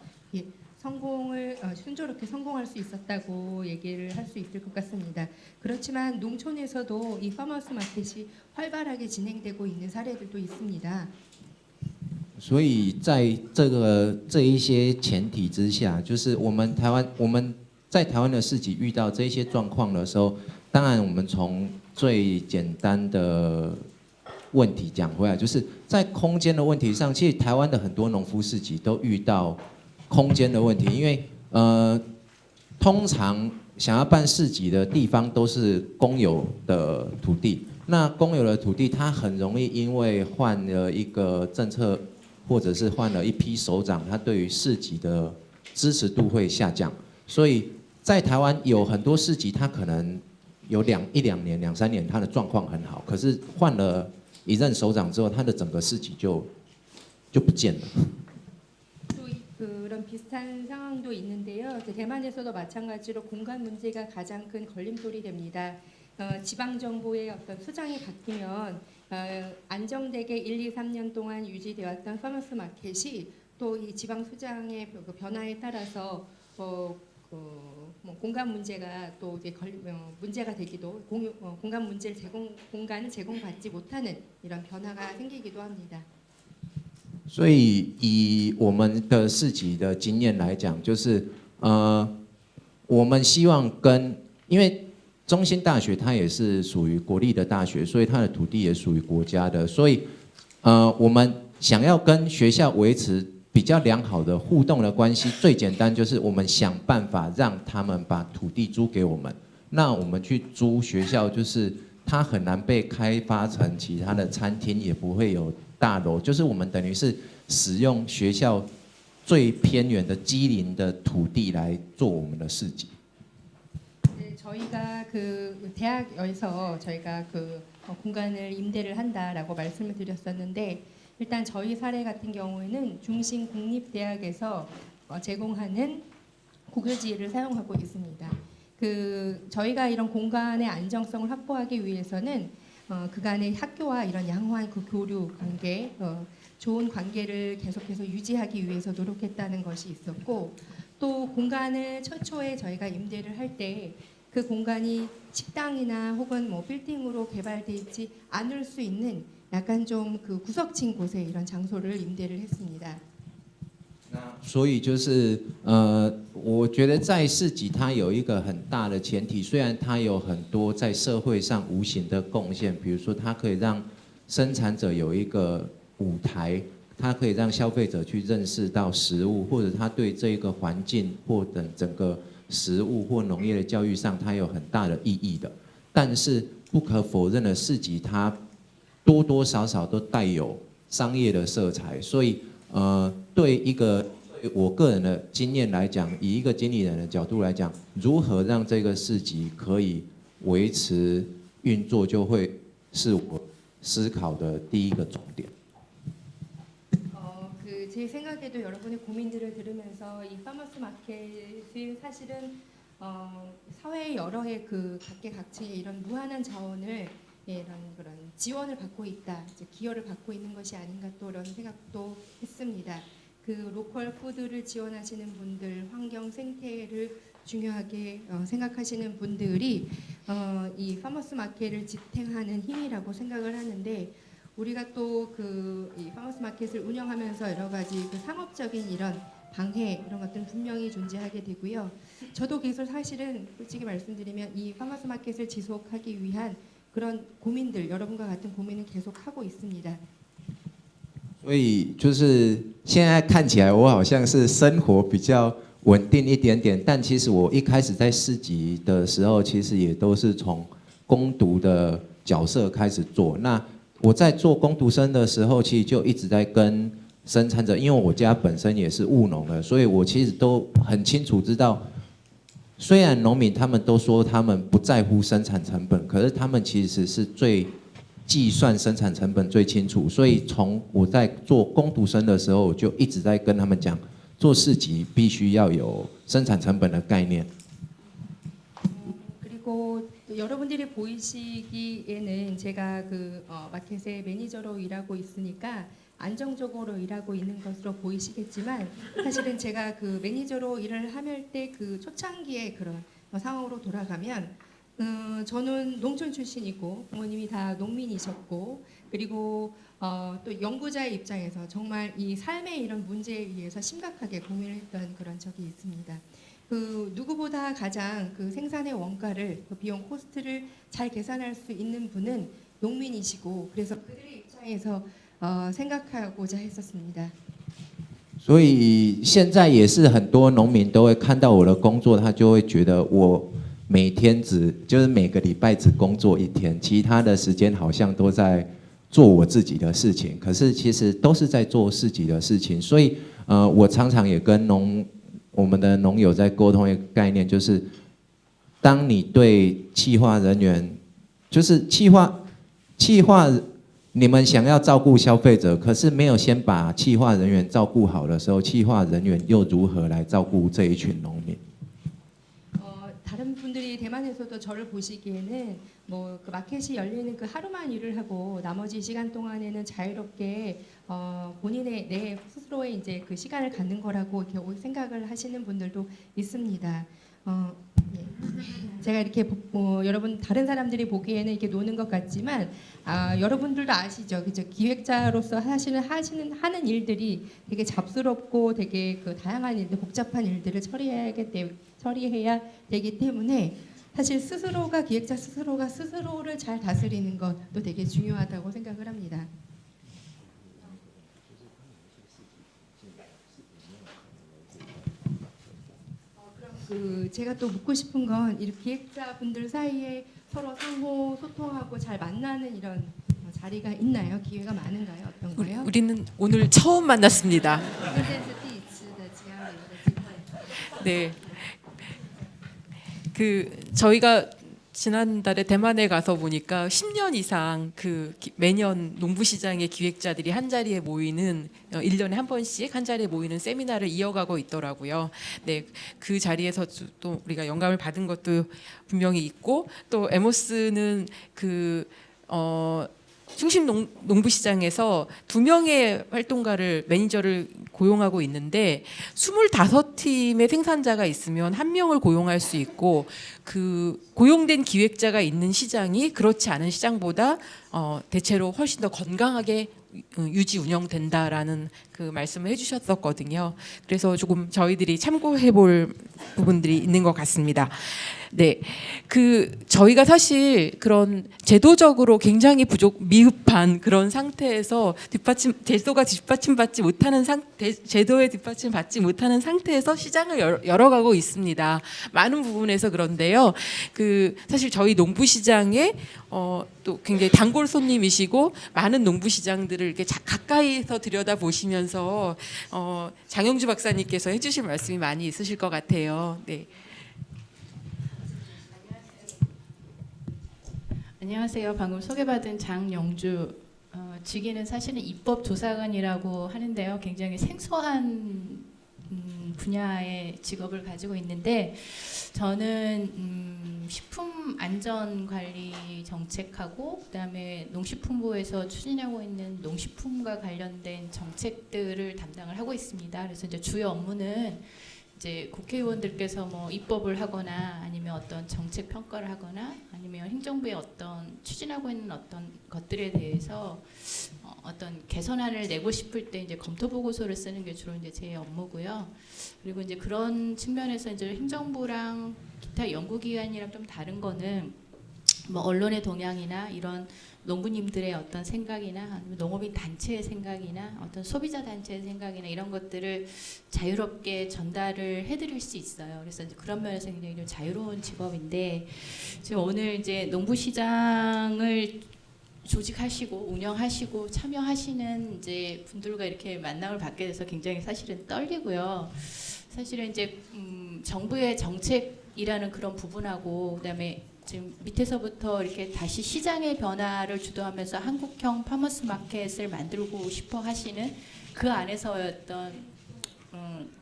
성공을 순조롭게 성공할 수 있었다고 얘기를 할 수 있을 것 같습니다. 그렇지만 농촌에서도 이 파머스 마켓이 활발하게 진행되고 있는 사례들도 있습니다. 所以在这一些前提之下，就是我们在台湾的市集遇到这一些状况的时候，当然我们从最简单的问题讲回来，就是在空间的问题上，其实台湾的很多农夫市集都遇到空间的问题，因为通常想要办市集的地方都是公有的土地，那公有的土地它很容易因为换了一个政策，或者是换了一批首长，它对于市集的支持度会下降，所以。 在台湾有很多市集，它可能有一两年、两三年，它的状况很好。可是换了一任首长之后，它的整个市集就不见了。 또 그런 비슷한 상황도 있는데요. 대만에서도 마찬가지로 공간 문제가 가장 큰 걸림돌이 됩니다. 지방 정부의 어떤 수장이 바뀌면 안정되게 1, 2, 3년 동안 유지되었던 파머스 마켓이 또 이 지방 수장의 변화에 따라서 뭐 공간 문제가 또 이제 문제가 되기도 공간 문제를 공간을 제공받지 못하는 이런 변화가 생기기도 합니다. 所以以我们的市集的经验来讲，就是我们希望因为中兴大学它也是属于国立的大学，所以它的土地也属于国家的，所以我们想要跟学校维持比较良好的互动的关系，最简单就是我们想办法让他们把土地租给我们。那我们去租学校，就是它很难被开发成其他的餐厅，也不会有大楼，就是我们等于是使用学校最偏远的基林的土地来做我们的市集。 네, 저희가 그 대학에서 저희가 그 공간을 임대를 한다라고 말씀을 드렸었는데 일단 저희 사례 같은 경우에는 중심 공립대학에서 제공하는 국유지를 사용하고 있습니다. 그 저희가 이런 공간의 안정성을 확보하기 위해서는 그간의 학교와 이런 양호한 그 교류 관계, 좋은 관계를 계속해서 유지하기 위해서 노력했다는 것이 있었고 또 공간을 최초에 저희가 임대를 할 때 그 공간이 식당이나 혹은 뭐 빌딩으로 개발되지 않을 수 있는 약간 좀 그 구석진 곳에 이런 장소를 임대를 했습니다. 所以就是我觉得在市集它有一个很大的前提，虽然它有很多在社会上无形的贡献，比如说它可以让生产者有一个舞台，它可以让消费者去认识到食物，或者它对这个环境或等整个食物或农业的教育上，它有很大的意义的。但是不可否认的，市集它多多少少都带有商业的色彩，所以对我个人的经验来讲，以一个经理人的角度来讲，如何让这个市集可以维持运作，就会是我思考的第一个重点。 제 생각에도 여러분의 고민들을 들으면서 이 파머스 마켓이 사실은 사회의 여러 해 그 각계각층의 이런 무한한 자원을 이런 그런 지원을 받고 있다, 이제 기여를 받고 있는 것이 아닌가 또 이런 생각도 했습니다. 그 로컬 푸드를 지원하시는 분들, 환경 생태를 중요하게 생각하시는 분들이 이 파머스 마켓을 지탱하는 힘이라고 생각을 하는데. 우리가 또 그 이 파머스 마켓을 운영하면서 여러 가지 그 상업적인 이런 방해 이런 것들은 분명히 존재하게 되고요. 저도 계속 사실은 솔직히 말씀드리면 이 파머스 마켓을 지속하기 위한 그런 고민들 여러분과 같은 고민은 계속 하고 있습니다. 所以就是现在看起来我好像是生活比较稳定一点点，但其实我一开始在市集的时候，其实也都是从工读的角色开始做。那 我在做工读生的时候，其实就一直在跟生产者，因为我家本身也是务农的，所以我其实都很清楚知道，虽然农民他们都说他们不在乎生产成本，可是他们其实是最计算生产成本最清楚。所以从我在做工读生的时候，我就一直在跟他们讲，做市集必须要有生产成本的概念。 그리고 여러분들이 보이시기에는 제가 그 마켓의 매니저로 일하고 있으니까 안정적으로 일하고 있는 것으로 보이시겠지만 사실은 제가 그 매니저로 일을 할 때 그 초창기의 그런 상황으로 돌아가면 저는 농촌 출신이고 부모님이 다 농민이셨고 그리고 또 연구자의 입장에서 정말 이 삶의 이런 문제에 의해서 심각하게 고민을 했던 그런 적이 있습니다. 그 누구보다 가장 그 생산의 원가를 그 비용 코스트를 잘 계산할 수 있는 분은 농민이시고 그래서 그들의 입장에서 생각하고자 했었습니다. 所以现在也是很多农民都会看到我的工作，他就会觉得我每天就是每个礼拜只工作一天，其他的时间好像都在做我自己的事情，可是其实都是在做自己的事情。所以我常常也跟我们的农友在沟通一个概念，就是当你对企划人员，就是企划，你们想要照顾消费者，可是没有先把企划人员照顾好的时候，企划人员又如何来照顾这一群农民？ 다른 분들이 대만에서도 저를 보시기에는 뭐 그 마켓이 열리는 그 하루만 일을 하고 나머지 시간 동안에는 자유롭게 본인의 내 스스로의 이제 그 시간을 갖는 거라고 이렇게 생각을 하시는 분들도 있습니다. 예. 제가 이렇게 여러분 다른 사람들이 보기에는 이렇게 노는 것 같지만 여러분들도 아시죠, 그죠? 기획자로서 하는 일들이 되게 잡스럽고 되게 그 다양한 일들, 복잡한 일들을 처리해야 되기 때문에 사실 기획자 스스로가 스스로를 잘 다스리는 것도 되게 중요하다고 생각을 합니다. 제가 또 묻고 싶은 건 이 기획자분들 사이에 서로 상호 소통하고 잘 만나는 이런 자리가 있나요? 기회가 많은가요? 어떤가요? 우리는 오늘 처음 만났습니다. 네. 저희가 지난달에 대만에 가서 보니까 10년 이상 매년 농부시장의 기획자들이 한 자리에 모이는 1년에 한 번씩 한 자리에 모이는 세미나를 이어가고 있더라고요. 네, 그 자리에서 또 우리가 영감을 받은 것도 분명히 있고, 또 에모스는 충심 농부시장에서 2명의 활동가를 매니저를 고용하고 있는데 25팀의 생산자가 있으면 1명을 고용할 수 있고, 고용된 기획자가 있는 시장이 그렇지 않은 시장보다 대체로 훨씬 더 건강하게 유지 운영된다라는 그 말씀을 해주셨었거든요. 그래서 조금 저희들이 참고해볼 부분들이 있는 것 같습니다. 네, 저희가 사실 그런 제도적으로 굉장히 미흡한 그런 상태에서 제도에 뒷받침받지 못하는 상태에서 시장을 열어가고 있습니다. 많은 부분에서 그런데요. 사실 저희 농부시장에 또 굉장히 단골 손님이시고 많은 농부시장들을 이렇게 가까이서 들여다 보시면서 장영주 박사님께서 해주실 말씀이 많이 있으실 것 같아요. 네. 안녕하세요. 방금 소개받은 장영주, 직위는 사실은 입법조사관이라고 하는데요. 굉장히 생소한 분야의 직업을 가지고 있는데, 저는 식품안전관리 정책하고 그다음에 농식품부에서 추진하고 있는 농식품과 관련된 정책들을 담당을 하고 있습니다. 그래서 이제 주요 업무는 이제 국회의원들께서 뭐 입법을 하거나 아니면 어떤 정책 평가를 하거나 아니면 행정부의 어떤 추진하고 있는 어떤 것들에 대해서 어떤 개선안을 내고 싶을 때 이제 검토 보고서를 쓰는 게 주로 이제 제 업무고요. 그리고 이제 그런 측면에서 이제 행정부랑 기타 연구기관이랑 좀 다른 거는 뭐 언론의 동향이나 이런 농부님들의 어떤 생각이나 아니면 농업인 단체의 생각이나 어떤 소비자 단체의 생각이나 이런 것들을 자유롭게 전달을 해드릴 수 있어요. 그래서 이제 그런 면에서 굉장히 좀 자유로운 직업인데, 지금 오늘 이제 농부시장을 조직하시고 운영하시고 참여하시는 이제 분들과 이렇게 만남을 받게 돼서 굉장히 사실은 떨리고요. 사실은 이제 정부의 정책이라는 그런 부분하고 그다음에 지금 밑에서부터 이렇게 다시 시장의 변화를 주도하면서 한국형 파머스 마켓을 만들고 싶어 하시는 그 안에서의 어떤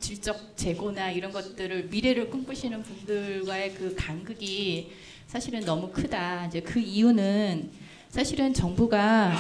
질적 재고나 이런 것들을 미래를 꿈꾸시는 분들과의 그 간극이 사실은 너무 크다. 이제 그 이유는 사실은 정부나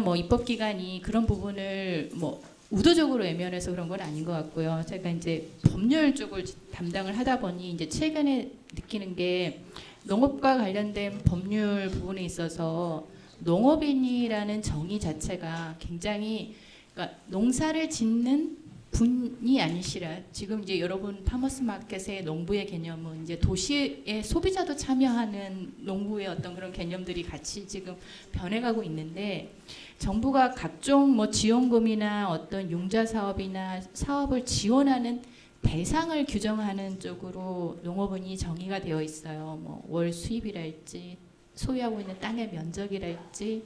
뭐 입법기관이 그런 부분을 뭐 의도적으로 외면해서 그런 건 아닌 것 같고요. 제가 이제 법률 쪽을 담당을 하다 보니 이제 최근에 느끼는 게 농업과 관련된 법률 부분에 있어서 농업인이라는 정의 자체가 굉장히, 그러니까 농사를 짓는 분이 아니시라, 지금 이제 여러분 파머스 마켓의 농부의 개념은 이제 도시의 소비자도 참여하는 농부의 어떤 그런 개념들이 같이 지금 변해가고 있는데, 정부가 각종 뭐 지원금이나 어떤 융자 사업이나 사업을 지원하는 대상을 규정하는 쪽으로 농업은이 정의가 되어 있어요. 뭐 월 수입이랄지 소유하고 있는 땅의 면적이랄지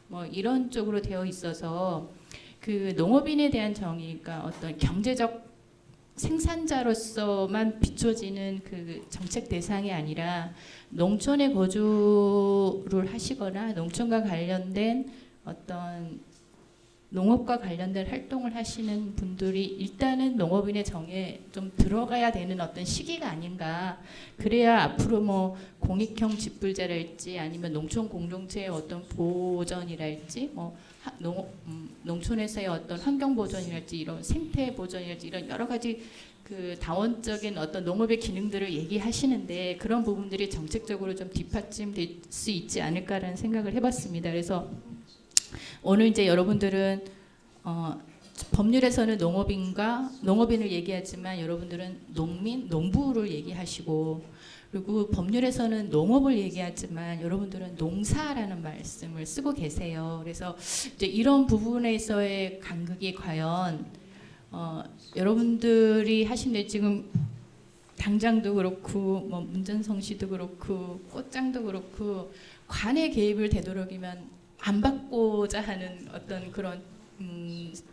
뭐 이런 쪽으로 되어 있어서 그 농업인에 대한 정의가 어떤 경제적 생산자로서만 비춰지는 그 정책 대상이 아니라 농촌에 거주를 하시거나 농촌과 관련된 어떤 농업과 관련된 활동을 하시는 분들이 일단은 농업인의 정에 좀 들어가야 되는 어떤 시기가 아닌가. 그래야 앞으로 뭐 공익형 직불제랄지 아니면 농촌 공동체의 어떤 보전이랄지 뭐 농촌에서의 어떤 환경 보전이랄지 이런 생태 보전이랄지 이런 여러 가지 그 다원적인 어떤 농업의 기능들을 얘기하시는데 그런 부분들이 정책적으로 좀 뒷받침될 수 있지 않을까라는 생각을 해봤습니다. 그래서 오늘 이제 여러분들은 법률에서는 농업인을 얘기하지만 여러분들은 농민, 농부를 얘기하시고 그리고 법률에서는 농업을 얘기하지만 여러분들은 농사라는 말씀을 쓰고 계세요. 그래서 이제 이런 부분에서의 간극이 과연 여러분들이 하시는 지금 당장도 그렇고 뭐 문전성 씨도 그렇고 꽃장도 그렇고 관의 개입을 되도록이면 안 받고자 하는 어떤 그런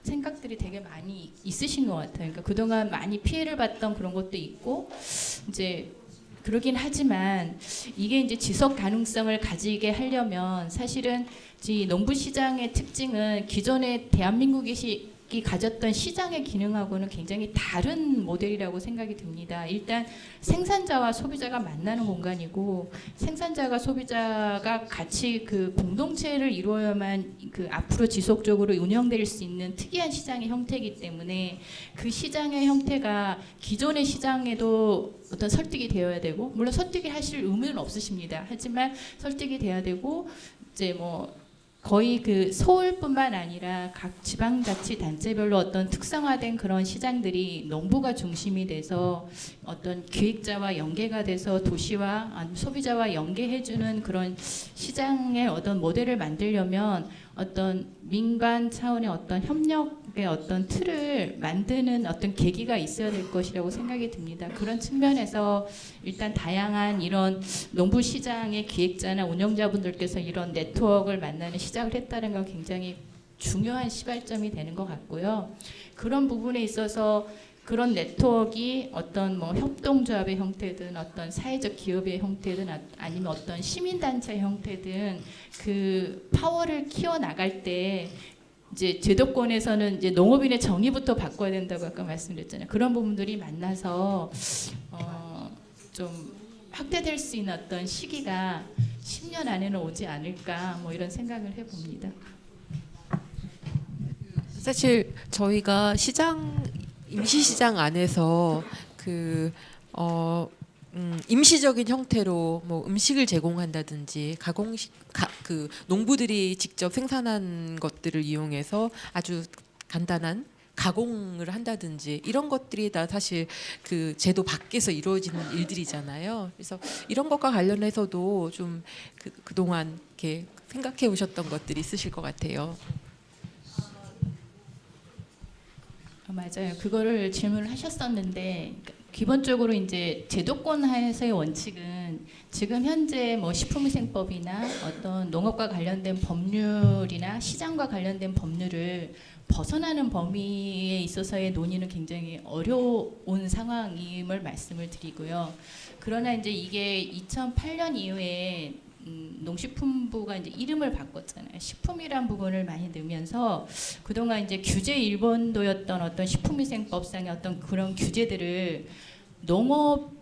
생각들이 되게 많이 있으신 것 같아요. 그러니까 그동안 많이 피해를 봤던 그런 것도 있고 이제 그러긴 하지만 이게 이제 지속 가능성을 가지게 하려면 사실은 이 농부 시장의 특징은 기존의 대한민국이 가졌던 시장의 기능하고는 굉장히 다른 모델이라고 생각이 듭니다. 일단 생산자와 소비자가 만나는 공간이고 생산자가 소비자가 같이 그 공동체를 이루어야만 그 앞으로 지속적으로 운영될 수 있는 특이한 시장의 형태이기 때문에 그 시장의 형태가 기존의 시장에도 어떤 설득이 되어야 되고 물론 설득이 하실 의무는 없으십니다. 하지만 설득이 돼야 되고 이제 뭐 거의 그 서울뿐만 아니라 각 지방자치단체별로 어떤 특성화된 그런 시장들이 농부가 중심이 돼서 어떤 기획자와 연계가 돼서 도시와 소비자와 연계해주는 그런 시장의 어떤 모델을 만들려면 어떤 민간 차원의 어떤 협력의 어떤 틀을 만드는 어떤 계기가 있어야 될 것이라고 생각이 듭니다. 그런 측면에서 일단 다양한 이런 농부 시장의 기획자나 운영자분들께서 이런 네트워크를 만나는 시작을 했다는 건 굉장히 중요한 시발점이 되는 것 같고요. 그런 부분에 있어서 그런 네트워크가 어떤 뭐 협동조합의 형태든 어떤 사회적 기업의 형태든 아니면 어떤 시민단체 형태든 그 파워를 키워나갈 때 이제 제도권에서는 이제 농업인의 정의부터 바꿔야 된다고 아까 말씀드렸잖아요. 그런 부분들이 만나서 좀 확대될 수 있는 어떤 시기가 10년 안에는 오지 않을까 뭐 이런 생각을 해봅니다. 사실 저희가 임시시장 안에서 임시적인 형태로 뭐 음식을 제공한다든지 그 농부들이 직접 생산한 것들을 이용해서 아주 간단한 가공을 한다든지 이런 것들이 다 사실 그 제도 밖에서 이루어지는 일들이잖아요. 그래서 이런 것과 관련해서도 좀 그동안 이렇게 생각해 오셨던 것들이 있으실 것 같아요. 맞아요. 그거를 질문을 하셨었는데 기본적으로 이제 제도권 하에서의 원칙은 지금 현재 뭐 식품위생법이나 어떤 농업과 관련된 법률이나 시장과 관련된 법률을 벗어나는 범위에 있어서의 논의는 굉장히 어려운 상황임을 말씀을 드리고요. 그러나 이제 이게 2008년 이후에 농식품부가 이제 이름을 바꿨잖아요. 식품이란 부분을 많이 넣으면서 그동안 이제 규제 일본도였던 어떤 식품위생법상의 어떤 그런 규제들을 농업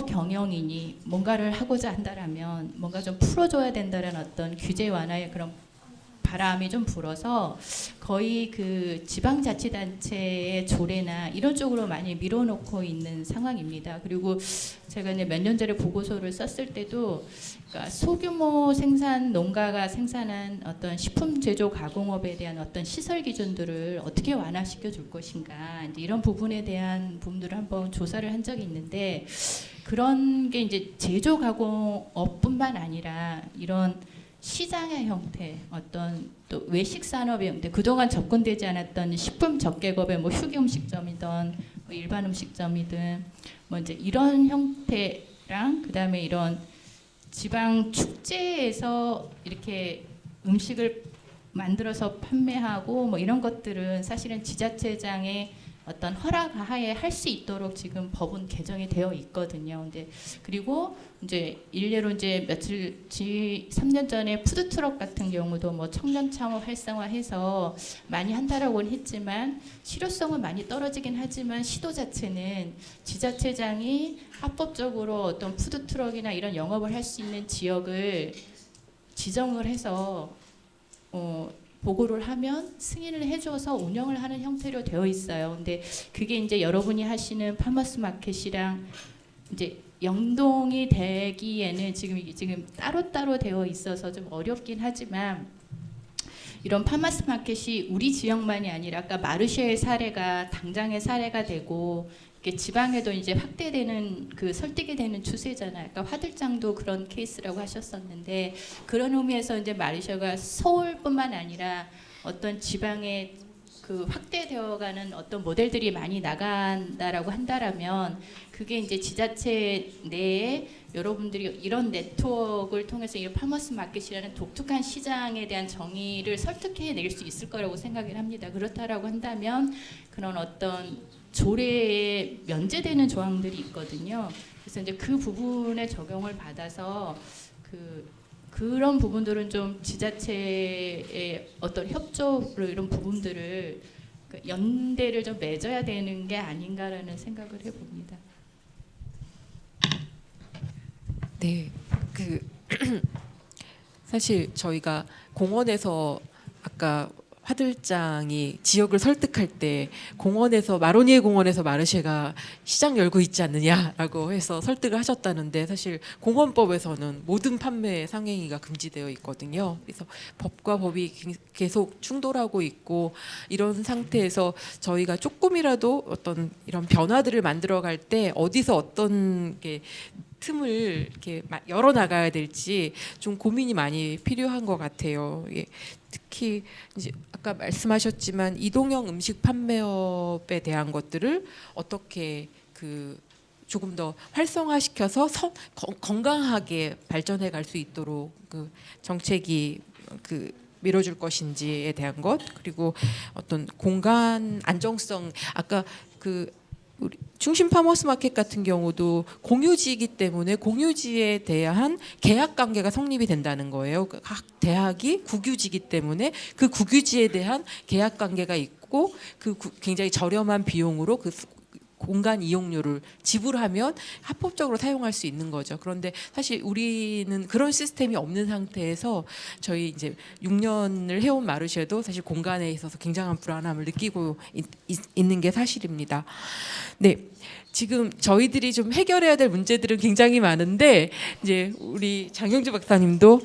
경영인이 뭔가를 하고자 한다라면 뭔가 좀 풀어줘야 된다는 어떤 규제 완화의 그런 바람이 좀 불어서 거의 그 지방자치단체의 조례나 이런 쪽으로 많이 밀어놓고 있는 상황입니다. 그리고 제가 이제 몇 년 전에 보고서를 썼을 때도 그러니까 소규모 생산 농가가 생산한 어떤 식품 제조 가공업에 대한 어떤 시설 기준들을 어떻게 완화시켜 줄 것인가 이제 이런 부분에 대한 부분들을 한번 조사를 한 적이 있는데 그런 게 이제 제조 가공업뿐만 아니라 이런 시장의 형태, 어떤 또 외식 산업의 형태, 그동안 접근되지 않았던 식품 접객업의 뭐 휴게 음식점이든 뭐 일반 음식점이든 뭐 이제 이런 형태랑 그다음에 이런 지방 축제에서 이렇게 음식을 만들어서 판매하고 뭐 이런 것들은 사실은 지자체장의 어떤 허락 하에 할 수 있도록 지금 법은 개정이 되어 있거든요. 근데 그리고 이제 일례로 이제 3년 전에 푸드트럭 같은 경우도 뭐 청년 창업 활성화해서 많이 한다라고는 했지만 실효성은 많이 떨어지긴 하지만 시도 자체는 지자체장이 합법적으로 어떤 푸드트럭이나 이런 영업을 할 수 있는 지역을 지정을 해서 보고를 하면 승인을 해줘서 운영을 하는 형태로 되어 있어요. 근데 그게 이제 여러분이 하시는 파머스 마켓이랑 이제 연동이 되기에는 지금 따로따로 되어 있어서 좀 어렵긴 하지만 이런 파머스 마켓이 우리 지역만이 아니라 아까 마르쉐의 사례가 당장의 사례가 되고 이게 지방에도 이제 확대되는 설득이 되는 추세잖아요. 아까 화들장도 그런 케이스라고 하셨었는데 그런 의미에서 이제 마르쉐가 서울뿐만 아니라 어떤 지방에 확대되어가는 어떤 모델들이 많이 나간다라고 한다라면 그게 이제 지자체 내에 여러분들이 이런 네트워크를 통해서 이 파머스 마켓이라는 독특한 시장에 대한 정의를 설득해낼 수 있을 거라고 생각을 합니다. 그렇다라고 한다면 그런 어떤 조례에 면제되는 조항들이 있거든요. 그래서 이제 그 부분에 적용을 받아서 그런 부분들은 좀 지자체의 어떤 협조로 이런 부분들을 연대를 좀 맺어야 되는 게 아닌가라는 생각을 해봅니다. 네, 사실 저희가 공원에서 아까 화들장이 지역을 설득할 때 공원에서 마로니에 공원에서 마르쉐가 시장 열고 있지 않느냐라고 해서 설득을 하셨다는데 사실 공원법에서는 모든 판매 상행위가 금지되어 있거든요. 그래서 법과 법이 계속 충돌하고 있고 이런 상태에서 저희가 조금이라도 어떤 이런 변화들을 만들어갈 때 어디서 어떤 게 틈을 이렇게 열어 나가야 될지 좀 고민이 많이 필요한 것 같아요. 예. 특히 이제 아까 말씀하셨지만 이동형 음식 판매업에 대한 것들을 어떻게 조금 더 활성화시켜서 건강하게 발전해 갈 수 있도록 정책이 밀어줄 것인지에 대한 것 그리고 어떤 공간 안정성 아까 우리 중심 파머스 마켓 같은 경우도 공유지이기 때문에 공유지에 대한 계약 관계가 성립이 된다는 거예요. 각 대학이 국유지이기 때문에 그 국유지에 대한 계약 관계가 있고 굉장히 저렴한 비용으로 공간 이용료를 지불하면 합법적으로 사용할 수 있는 거죠. 그런데 사실 우리는 그런 시스템이 없는 상태에서 저희 이제 6년을 해온 마르쉐도 사실 공간에 있어서 굉장한 불안함을 느끼고 있는 게 사실입니다. 네. 지금 저희들이 좀 해결해야 될 문제들은 굉장히 많은데 이제 우리 장영주 박사님도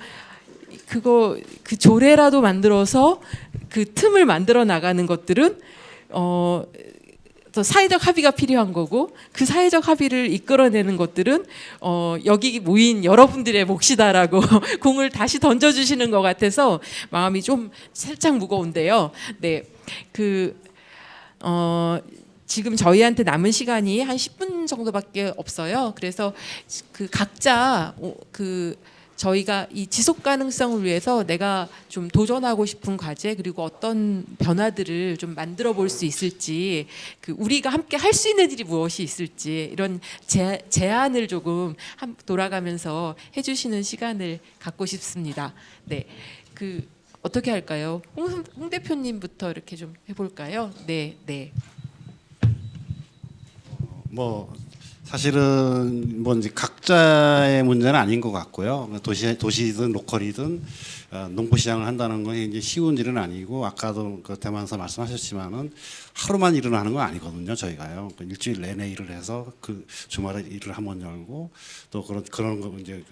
그 조례라도 만들어서 그 틈을 만들어 나가는 것들은 더 사회적 합의가 필요한 거고 그 사회적 합의를 이끌어내는 것들은 여기 모인 여러분들의 몫이다라고 공을 다시 던져주시는 것 같아서 마음이 좀 살짝 무거운데요. 네, 지금 저희한테 남은 시간이 한 10분 정도밖에 없어요. 그래서 각자 저희가 이 지속 가능성을 위해서 내가 좀 도전하고 싶은 과제 그리고 어떤 변화들을 좀 만들어 볼 수 있을지 우리가 함께 할 수 있는 일이 무엇이 있을지 이런 제안을 조금 돌아가면서 해주시는 시간을 갖고 싶습니다. 네, 어떻게 할까요? 홍 대표님부터 이렇게 좀 해볼까요? 네, 네. 사실은 이제 각자의 문제는 아닌 것 같고요. 도시든 로컬이든 농부 시장을 한다는 건 이제 쉬운 일은 아니고 아까도 대만에서 말씀하셨지만은 하루만 일을 하는 건 아니거든요. 저희가요. 일주일 내내 일을 해서 주말에 일을 한번 열고 또 그런 거 이제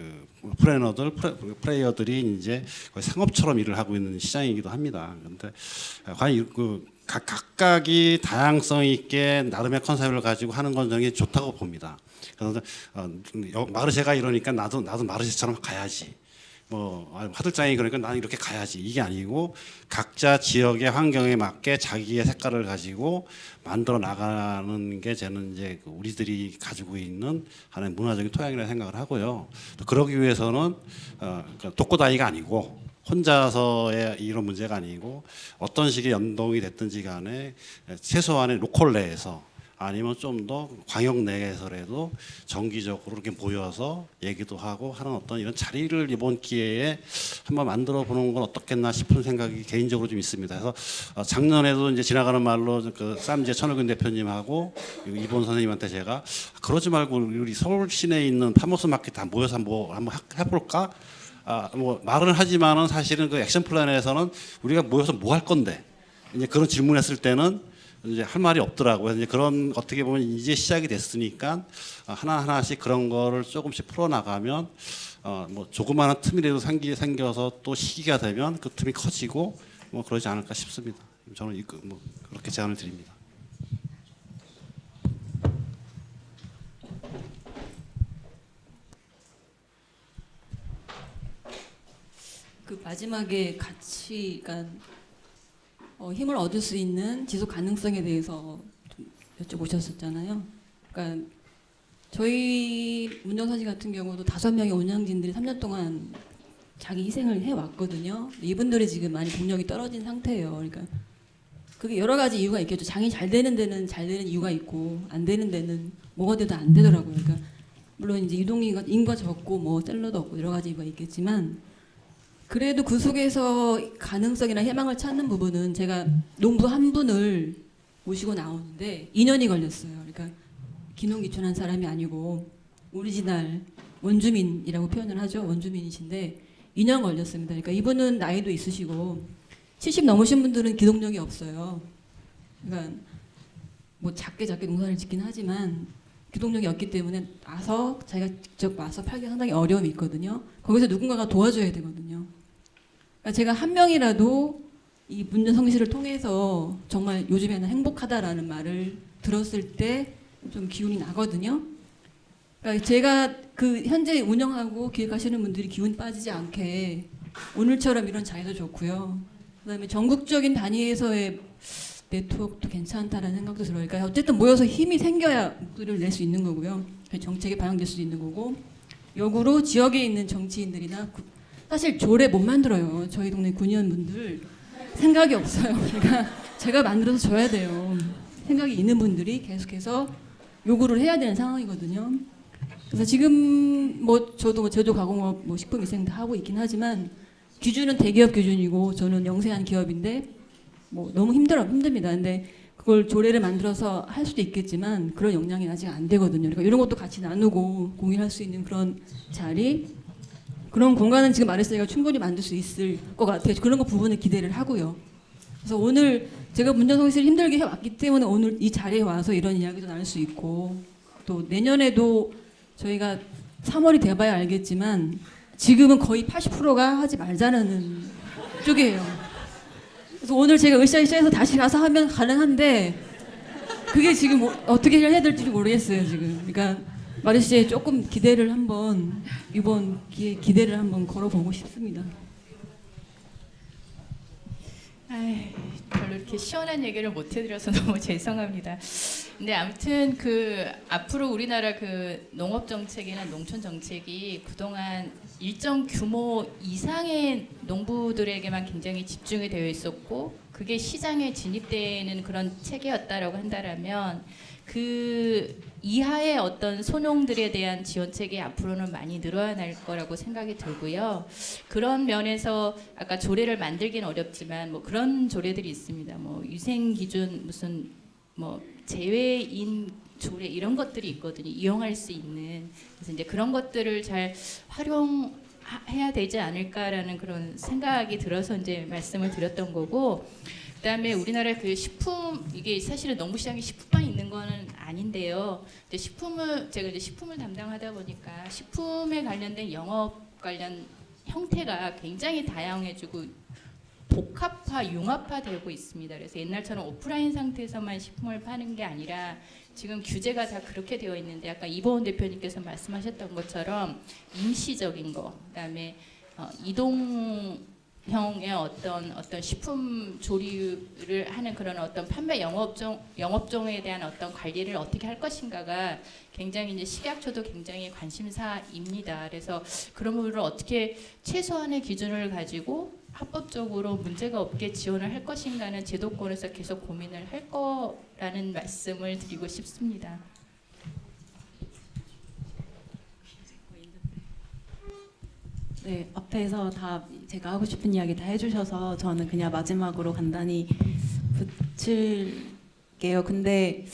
플레이어들이 이제 거의 상업처럼 일을 하고 있는 시장이기도 합니다. 그런데 과연 각각이 다양성 있게 나름의 컨셉을 가지고 하는 건 저는 좋다고 봅니다. 그래서 마르쉐가 이러니까 나도 마르쉐처럼 가야지. 화들장이 그러니까 나는 이렇게 가야지. 이게 아니고 각자 지역의 환경에 맞게 자기의 색깔을 가지고 만들어 나가는 게 저는 이제 우리들이 가지고 있는 하나의 문화적인 토양이라고 생각을 하고요. 또 그러기 위해서는 독고다이가 아니고 혼자서의 이런 문제가 아니고 어떤 식의 연동이 됐든지 간에 최소한의 로컬 내에서 아니면 좀 더 광역 내에서라도 정기적으로 이렇게 모여서 얘기도 하고 하는 어떤 이런 자리를 이번 기회에 한번 만들어 보는 건 어떻겠나 싶은 생각이 개인적으로 좀 있습니다. 그래서 작년에도 이제 지나가는 말로 그 쌈제 천호균 대표님하고 이본 선생님한테 제가 그러지 말고 우리 서울 시내에 있는 파머스 마켓 다 모여서 한번 해볼까? 뭐 말은 하지만은 사실은 그 액션 플랜에서는 우리가 모여서 뭐 할 건데 이제 그런 질문했을 때는 이제 할 말이 없더라고요. 이제 그런 어떻게 보면 이제 시작이 됐으니까 하나하나씩 그런 거를 조금씩 풀어나가면 뭐 조그마한 틈이라도 생겨서 또 시기가 되면 그 틈이 커지고 뭐 그러지 않을까 싶습니다. 저는 뭐 그렇게 제안을 드립니다. 그 마지막에 같이 그러니까 힘을 얻을 수 있는 지속 가능성에 대해서 좀 여쭤보셨었잖아요. 그러니까 저희 문정사지 같은 경우도 5명의 운영진들이 3년 동안 자기 희생을 해왔거든요. 이분들이 지금 많이 동력이 떨어진 상태예요. 그러니까 그게 여러 가지 이유가 있겠죠. 장이 잘 되는 데는 잘 되는 이유가 있고 안 되는 데는 뭐가 돼도 안 되더라고요. 그러니까 물론 이제 유동인구가 인구가 적고 뭐 셀러도 없고 여러 가지 이유가 있겠지만 그래도 그 속에서 가능성이나 희망을 찾는 부분은 제가 농부 한 분을 모시고 나오는데 2년이 걸렸어요. 그러니까 기농기촌한 사람이 아니고 오리지널 원주민이라고 표현을 하죠. 원주민이신데 2년 걸렸습니다. 그러니까 이분은 나이도 있으시고 70 넘으신 분들은 기동력이 없어요. 그러니까 뭐 작게 농사를 짓긴 하지만 기동력이 없기 때문에 와서 자기가 직접 와서 팔기 상당히 어려움이 있거든요. 거기서 누군가가 도와줘야 되거든요. 그러니까 제가 한 명이라도 이 문전 성시를 통해서 정말 요즘에는 행복하다라는 말을 들었을 때 좀 기운이 나거든요. 그러니까 제가 그 현재 운영하고 기획하시는 분들이 기운 빠지지 않게 오늘처럼 이런 자리도 좋고요. 그다음에 전국적인 단위에서의 네트워크도 괜찮다라는 생각도 들어요. 그러니까 어쨌든 모여서 힘이 생겨야 목소리를 낼 수 있는 거고요. 정책에 반영될 수 있는 거고 역으로 지역에 있는 정치인들이나 사실 조례 못 만들어요. 저희 동네 군의원분들 생각이 없어요. 그러니까 제가 만들어서 줘야 돼요. 생각이 있는 분들이 계속해서 요구를 해야 되는 상황이거든요. 그래서 지금 뭐 저도 뭐 제조 가공업 뭐 식품 위생도 하고 있긴 하지만 기준은 대기업 기준이고 저는 영세한 기업인데 뭐 너무 힘듭니다. 근데 그걸 조례를 만들어서 할 수도 있겠지만 그런 역량이 아직 안 되거든요. 그러니까 이런 것도 같이 나누고 공유할 수 있는 그런 자리, 그런 공간은 지금 말했으니까 충분히 만들 수 있을 것 같아요. 그런 거 부분을 기대를 하고요. 그래서 오늘 제가 문전성시를 힘들게 해왔기 때문에 오늘 이 자리에 와서 이런 이야기도 나눌 수 있고 또 내년에도 저희가 3월이 돼봐야 알겠지만 지금은 거의 80%가 하지 말자는 쪽이에요. 그래서 오늘 제가 으쌰으쌰해서 다시 가서 하면 가능한데 그게 지금 어떻게 해야 될지 모르겠어요 지금. 그러니까 마르시에 조금 기대를 한번 이번 기회에 기대를 한번 걸어보고 싶습니다. 별로 이렇게 시원한 얘기를 못 해드려서 너무 죄송합니다. 근데 아무튼 그 앞으로 우리나라 그 농업 정책이나 농촌 정책이 그동안 일정 규모 이상의 농부들에게만 굉장히 집중이 되어 있었고 그게 시장에 진입되는 그런 체계였다라고 한다라면 그 이하의 어떤 소농들에 대한 지원책이 앞으로는 많이 늘어날 거라고 생각이 들고요. 그런 면에서 아까 조례를 만들긴 어렵지만 뭐 그런 조례들이 있습니다. 뭐 위생 기준 무슨 뭐 제외인 조례 이런 것들이 있거든요. 이용할 수 있는. 그래서 이제 그런 것들을 잘 활용해야 되지 않을까라는 그런 생각이 들어서 이제 말씀을 드렸던 거고. 그다음에 우리나라 그 식품 이게 사실은 농부 시장에 식품만 있는 거는 아닌데요. 이제 제가 이제 식품을 담당하다 보니까 식품에 관련된 영업 관련 형태가 굉장히 다양해지고 복합화, 융합화되고 있습니다. 그래서 옛날처럼 오프라인 상태에서만 식품을 파는 게 아니라 지금 규제가 다 그렇게 되어 있는데 아까 이보은 대표님께서 말씀하셨던 것처럼 임시적인 거, 그다음에 이동 형의 어떤 식품 조리를 하는 그런 어떤 판매 영업종에 대한 어떤 관리를 어떻게 할 것인가가 굉장히 이제 식약처도 굉장히 관심사입니다. 그래서 그런 부분을 어떻게 최소한의 기준을 가지고 합법적으로 문제가 없게 지원을 할 것인가는 제도권에서 계속 고민을 할 거라는 말씀을 드리고 싶습니다. 네, 앞에서 다 제가 하고 싶은 이야기 다 해주셔서 저는 그냥 마지막으로 간단히 붙일게요. 근데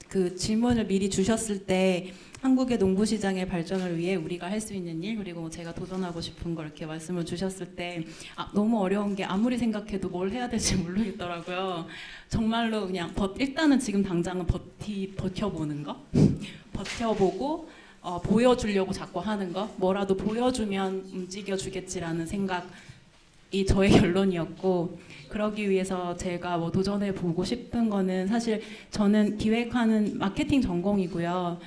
그 질문을 미리 주셨을 때 한국의 농부 시장의 발전을 위해 우리가 할 수 있는 일 그리고 제가 도전하고 싶은 걸 이렇게 말씀을 주셨을 때 너무 어려운 게 아무리 생각해도 뭘 해야 될지 모르겠더라고요. 정말로 그냥 일단은 지금 당장은 버텨보는 거, 버텨보고 보여주려고 자꾸 하는 거, 뭐라도 보여주면 움직여주겠지라는 생각이 저의 결론이었고, 그러기 위해서 제가 뭐 도전해 보고 싶은 거는 사실 저는 기획하는 마케팅 전공이고요.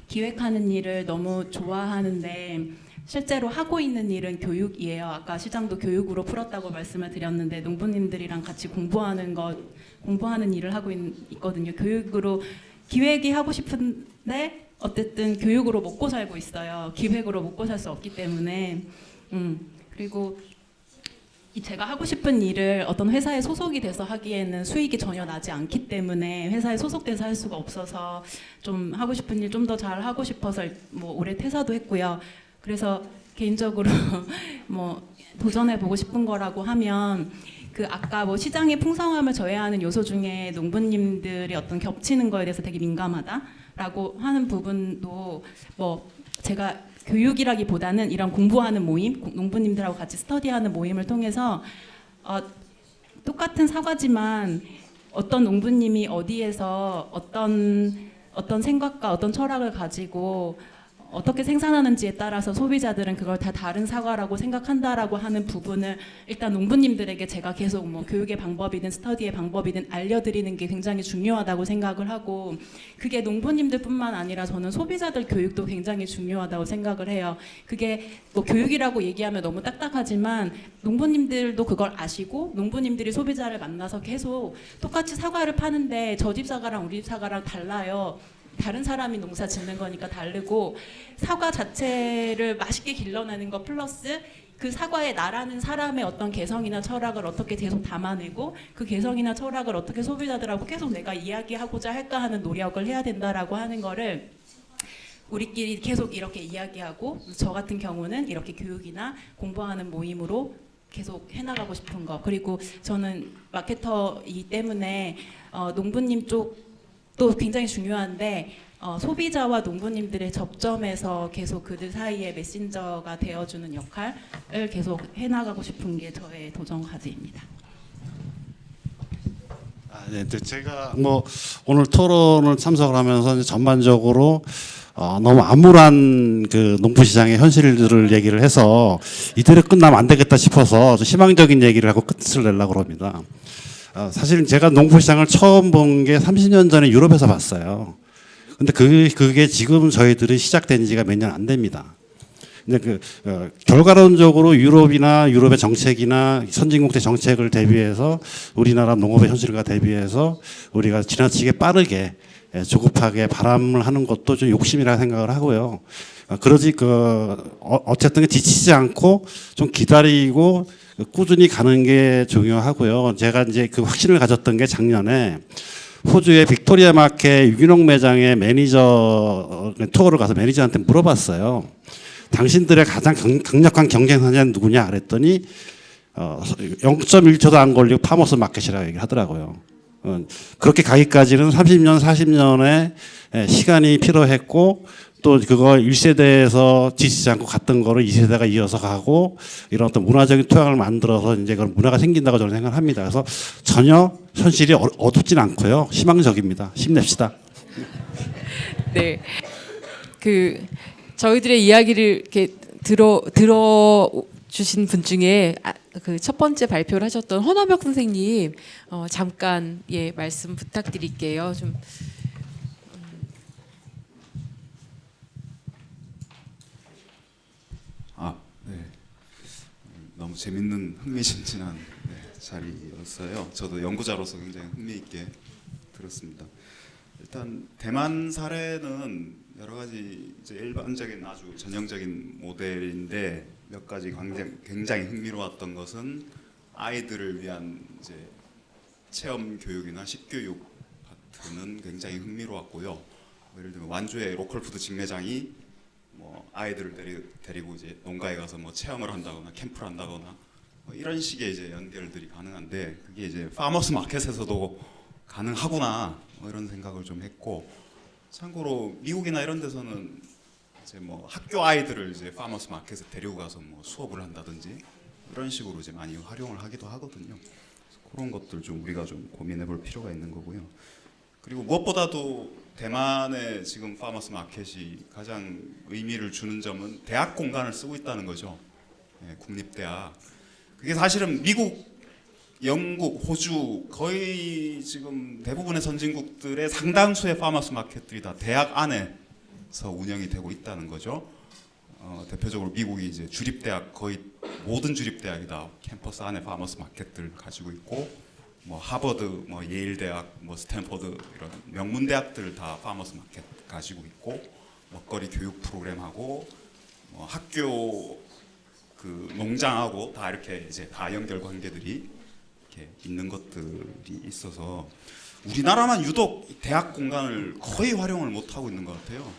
기획하는 일을 너무 좋아하는데 실제로 하고 있는 일은 교육이에요. 아까 시장도 교육으로 풀었다고 말씀을 드렸는데 농부님들이랑 같이 공부하는 일을 하고 있거든요. 교육으로 기획이 하고 싶은데 어쨌든 교육으로 먹고 살고 있어요. 기획으로 먹고 살 수 없기 때문에. 그리고 제가 하고 싶은 일을 어떤 회사에 소속이 돼서 하기에는 수익이 전혀 나지 않기 때문에 회사에 소속돼서 할 수가 없어서 좀 하고 싶은 일 좀 더 잘 하고 싶어서 뭐 올해 퇴사도 했고요. 그래서 개인적으로 뭐 도전해 보고 싶은 거라고 하면 아까 뭐 시장의 풍성함을 저해하는 요소 중에 농부님들이 어떤 겹치는 거에 대해서 되게 민감하다라고 하는 부분도 뭐 제가 교육이라기보다는 이런 공부하는 모임, 농부님들하고 같이 스터디하는 모임을 통해서 똑같은 사과지만 어떤 농부님이 어디에서 어떤 생각과 어떤 철학을 가지고 어떻게 생산하는지에 따라서 소비자들은 그걸 다 다른 사과라고 생각한다라고 하는 부분을 일단 농부님들에게 제가 계속 뭐 교육의 방법이든 스터디의 방법이든 알려드리는 게 굉장히 중요하다고 생각을 하고 그게 농부님들뿐만 아니라 저는 소비자들 교육도 굉장히 중요하다고 생각을 해요. 그게 뭐 교육이라고 얘기하면 너무 딱딱하지만 농부님들도 그걸 아시고 농부님들이 소비자를 만나서 계속 똑같이 사과를 파는데 저 집 사과랑 우리 집 사과랑 달라요. 다른 사람이 농사 짓는 거니까 다르고 사과 자체를 맛있게 길러내는 것 플러스 그 사과에 나라는 사람의 어떤 개성이나 철학을 어떻게 계속 담아내고 그 개성이나 철학을 어떻게 소비자들하고 계속 내가 이야기하고자 할까 하는 노력을 해야 된다라고 하는 거를 우리끼리 계속 이렇게 이야기하고 저 같은 경우는 이렇게 교육이나 공부하는 모임으로 계속 해나가고 싶은 거. 그리고 저는 마케터이기 때문에 농부님 쪽도 굉장히 중요한데 소비자와 농부님들의 접점에서 계속 그들 사이에 메신저가 되어주는 역할을 계속 해나가고 싶은 게 저의 도전 과제입니다. 네, 제가 뭐 오늘 토론을 참석을 하면서 이제 전반적으로 너무 암울한 그 농부시장의 현실들을 얘기를 해서 이대로 끝나면 안 되겠다 싶어서 좀 희망적인 얘기를 하고 끝을 내려고 합니다. 사실 제가 농부시장을 처음 본 게 30년 전에 유럽에서 봤어요. 근데 그게 지금 저희들이 시작된 지가 몇 년 안 됩니다. 근데 결과론적으로 유럽의 정책이나 선진국의 정책을 대비해서 우리나라 농업의 현실과 대비해서 우리가 지나치게 빠르게 조급하게 바람을 하는 것도 좀 욕심이라 생각을 하고요. 그러지 어쨌든 지치지 않고 좀 기다리고 꾸준히 가는 게 중요하고요. 제가 이제 그 확신을 가졌던 게 작년에 호주의 빅토리아 마켓 유기농 매장의 매니저 투어를 가서 매니저한테 물어봤어요. 당신들의 가장 강력한 경쟁사는 누구냐 그랬더니 0.1초도 안 걸리고 파머스 마켓이라고 얘기를 하더라고요. 그렇게 가기까지는 30년, 40년의 시간이 필요했고 또 그거 1세대에서 지치지 않고 갔던 거를 2세대가 이어서 가고 이런 어떤 문화적인 토양을 만들어서 이제 그런 문화가 생긴다고 저는 생각을 합니다. 그래서 전혀 현실이 어둡진 않고요. 희망적입니다. 힘냅시다. 네. 저희들의 이야기를 이렇게 들어 주신 분 중에 그 첫 번째 발표를 하셨던 헌화벽 선생님 잠깐 말씀 부탁드릴게요. 좀 네. 재밌는 흥미진진한 자리였어요. 저도 연구자로서 굉장히 흥미있게 들었습니다. 일단 대만 사례는 여러 가지 이제 일반적인 아주 전형적인 모델인데 몇 가지 굉장히 흥미로웠던 것은 아이들을 위한 이제 체험 교육이나 식교육 파트는 굉장히 흥미로웠고요. 예를 들면 완주의 로컬푸드 직매장이 뭐 아이들을 데리고 이제 농가에 가서 뭐 체험을 한다거나 캠프를 한다거나 뭐 이런 식의 이제 연결들이 가능한데 그게 이제 파머스 마켓에서도 가능하구나 뭐 이런 생각을 좀 했고, 참고로 미국이나 이런 데서는 이제 뭐 학교 아이들을 이제 파머스 마켓에 데리고 가서 뭐 수업을 한다든지 이런 식으로 이제 많이 활용을 하기도 하거든요. 그런 것들 좀 우리가 좀 고민해볼 필요가 있는 거고요. 그리고 무엇보다도 대만의 지금 파머스 마켓이 가장 의미를 주는 점은 대학 공간을 쓰고 있다는 거죠. 예, 국립대학. 그게 사실은 미국, 영국, 호주 거의 지금 대부분의 선진국들의 상당수의 파머스 마켓들이 다 대학 안에서 운영이 되고 있다는 거죠. 대표적으로 미국이 이제 주립대학 거의 모든 주립대학이 다 캠퍼스 안에 파머스 마켓들 가지고 있고, 뭐 하버드, 뭐 예일 대학, 뭐 스탠퍼드 이런 명문 대학들 다 파머스 마켓 가지고 있고, 먹거리 교육 프로그램하고 뭐 학교 그 농장하고 다 이렇게 이제 다 연결 관계들이 이렇게 있는 것들이 있어서 우리나라만 유독 대학 공간을 거의 활용을 못 하고 있는 것 같아요.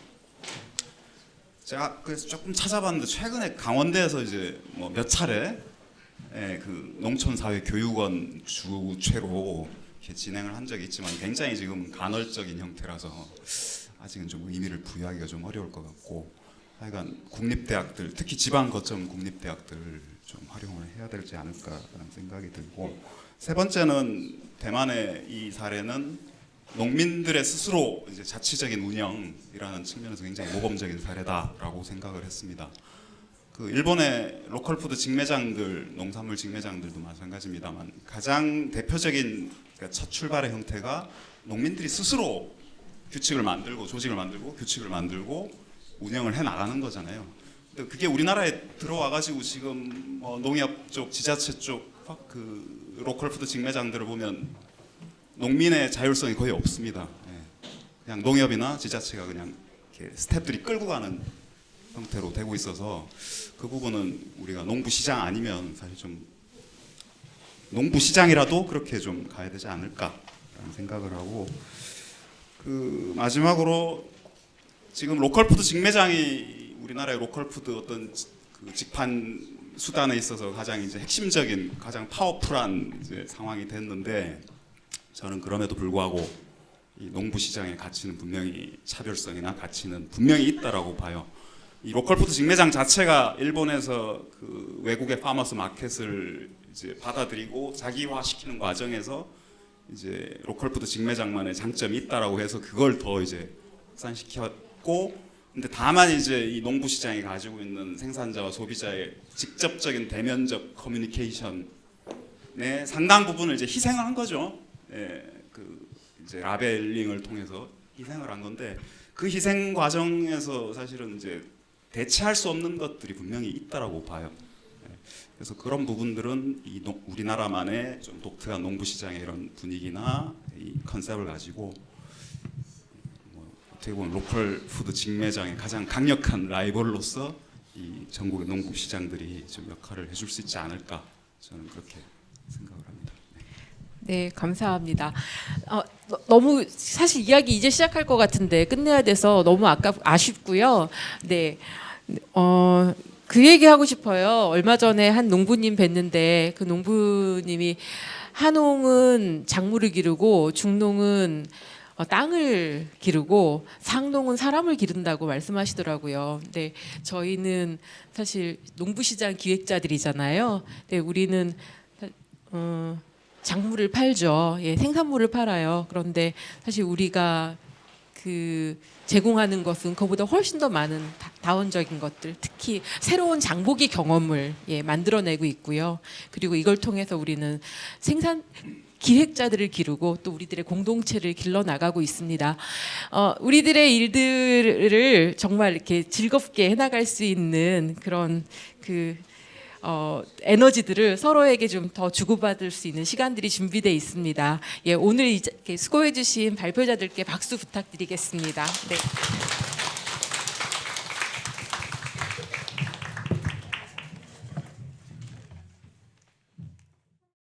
제가 그래서 조금 찾아봤는데 최근에 강원대에서 이제 뭐 몇 차례 그 농촌사회 교육원 주최로 이렇게 진행을 한 적이 있지만 굉장히 지금 간헐적인 형태라서 아직은 좀 의미를 부여하기가 좀 어려울 것 같고, 하여간 국립대학들, 특히 지방 거점 국립대학들을 좀 활용을 해야 되지 않을까라는 생각이 들고, 세 번째는 대만의 이 사례는 농민들의 스스로 이제 자치적인 운영이라는 측면에서 굉장히 모범적인 사례다라고 생각을 했습니다. 그 일본의 로컬푸드 직매장들, 농산물 직매장들도 마찬가지입니다만 가장 대표적인 그러니까 첫 출발의 형태가 농민들이 스스로 규칙을 만들고 조직을 만들고 규칙을 만들고 운영을 해 나가는 거잖아요. 근데 그게 우리나라에 들어와 가지고 지금 농협 쪽, 지자체 쪽 그 로컬푸드 직매장들을 보면 농민의 자율성이 거의 없습니다. 그냥 농협이나 지자체가 그냥 이렇게 스태프들이 끌고 가는 형태로 되고 있어서 그 부분은 우리가 농부시장 아니면 사실 좀 농부시장이라도 그렇게 좀 가야 되지 않을까라는 생각을 하고, 그 마지막으로 지금 로컬푸드 직매장이 우리나라의 로컬푸드 어떤 그 직판 수단에 있어서 가장 이제 핵심적인 가장 파워풀한 이제 상황이 됐는데, 저는 그럼에도 불구하고 이 농부시장의 가치는 분명히 차별성이나 가치는 분명히 있다라고 봐요. 이 로컬푸드 직매장 자체가 일본에서 그 외국의 파머스 마켓을 이제 받아들이고 자기화시키는 과정에서 이제 로컬푸드 직매장만의 장점이 있다라고 해서 그걸 더 이제 확산시켰고, 근데 다만 이제 이 농부시장이 가지고 있는 생산자와 소비자의 직접적인 대면적 커뮤니케이션의 상당 부분을 이제 희생을 한 거죠. 예, 그 이제 라벨링을 통해서 희생을 한 건데, 그 희생 과정에서 사실은 이제 대체할 수 없는 것들이 분명히 있다라고 봐요. 예, 그래서 그런 부분들은 이 우리나라만의 좀 독특한 농부시장의 이런 분위기나 이 컨셉을 가지고 어떻게 보면 로컬 푸드 직매장의 가장 강력한 라이벌로서 이 전국의 농부 시장들이 좀 역할을 해줄 수 있지 않을까, 저는 그렇게 생각을 합니다. 네, 감사합니다. 너무 사실 이야기 이제 시작할 것 같은데 끝내야 돼서 너무 아쉽고요. 네, 그 얘기 하고 싶어요. 얼마 전에 한 농부님 뵀는데 그 농부님이 한농은 작물을 기르고 중농은 땅을 기르고 상농은 사람을 기른다고 말씀하시더라고요. 근데 저희는 사실 농부시장 기획자들이잖아요. 근데 우리는 작물을 팔죠. 예, 생산물을 팔아요. 그런데 사실 우리가 그 제공하는 것은 그보다 훨씬 더 많은 다원적인 것들, 특히 새로운 장보기 경험을 만들어내고 있고요. 그리고 이걸 통해서 우리는 생산 기획자들을 기르고 또 우리들의 공동체를 길러 나가고 있습니다. 우리들의 일들을 정말 이렇게 즐겁게 해나갈 수 있는 그런 그 에너지들을 서로에게 좀 더 주고받을 수 있는 시간들이 준비되어 있습니다. 예, 오늘 이렇게 수고해주신 발표자들께 박수 부탁드리겠습니다. 네.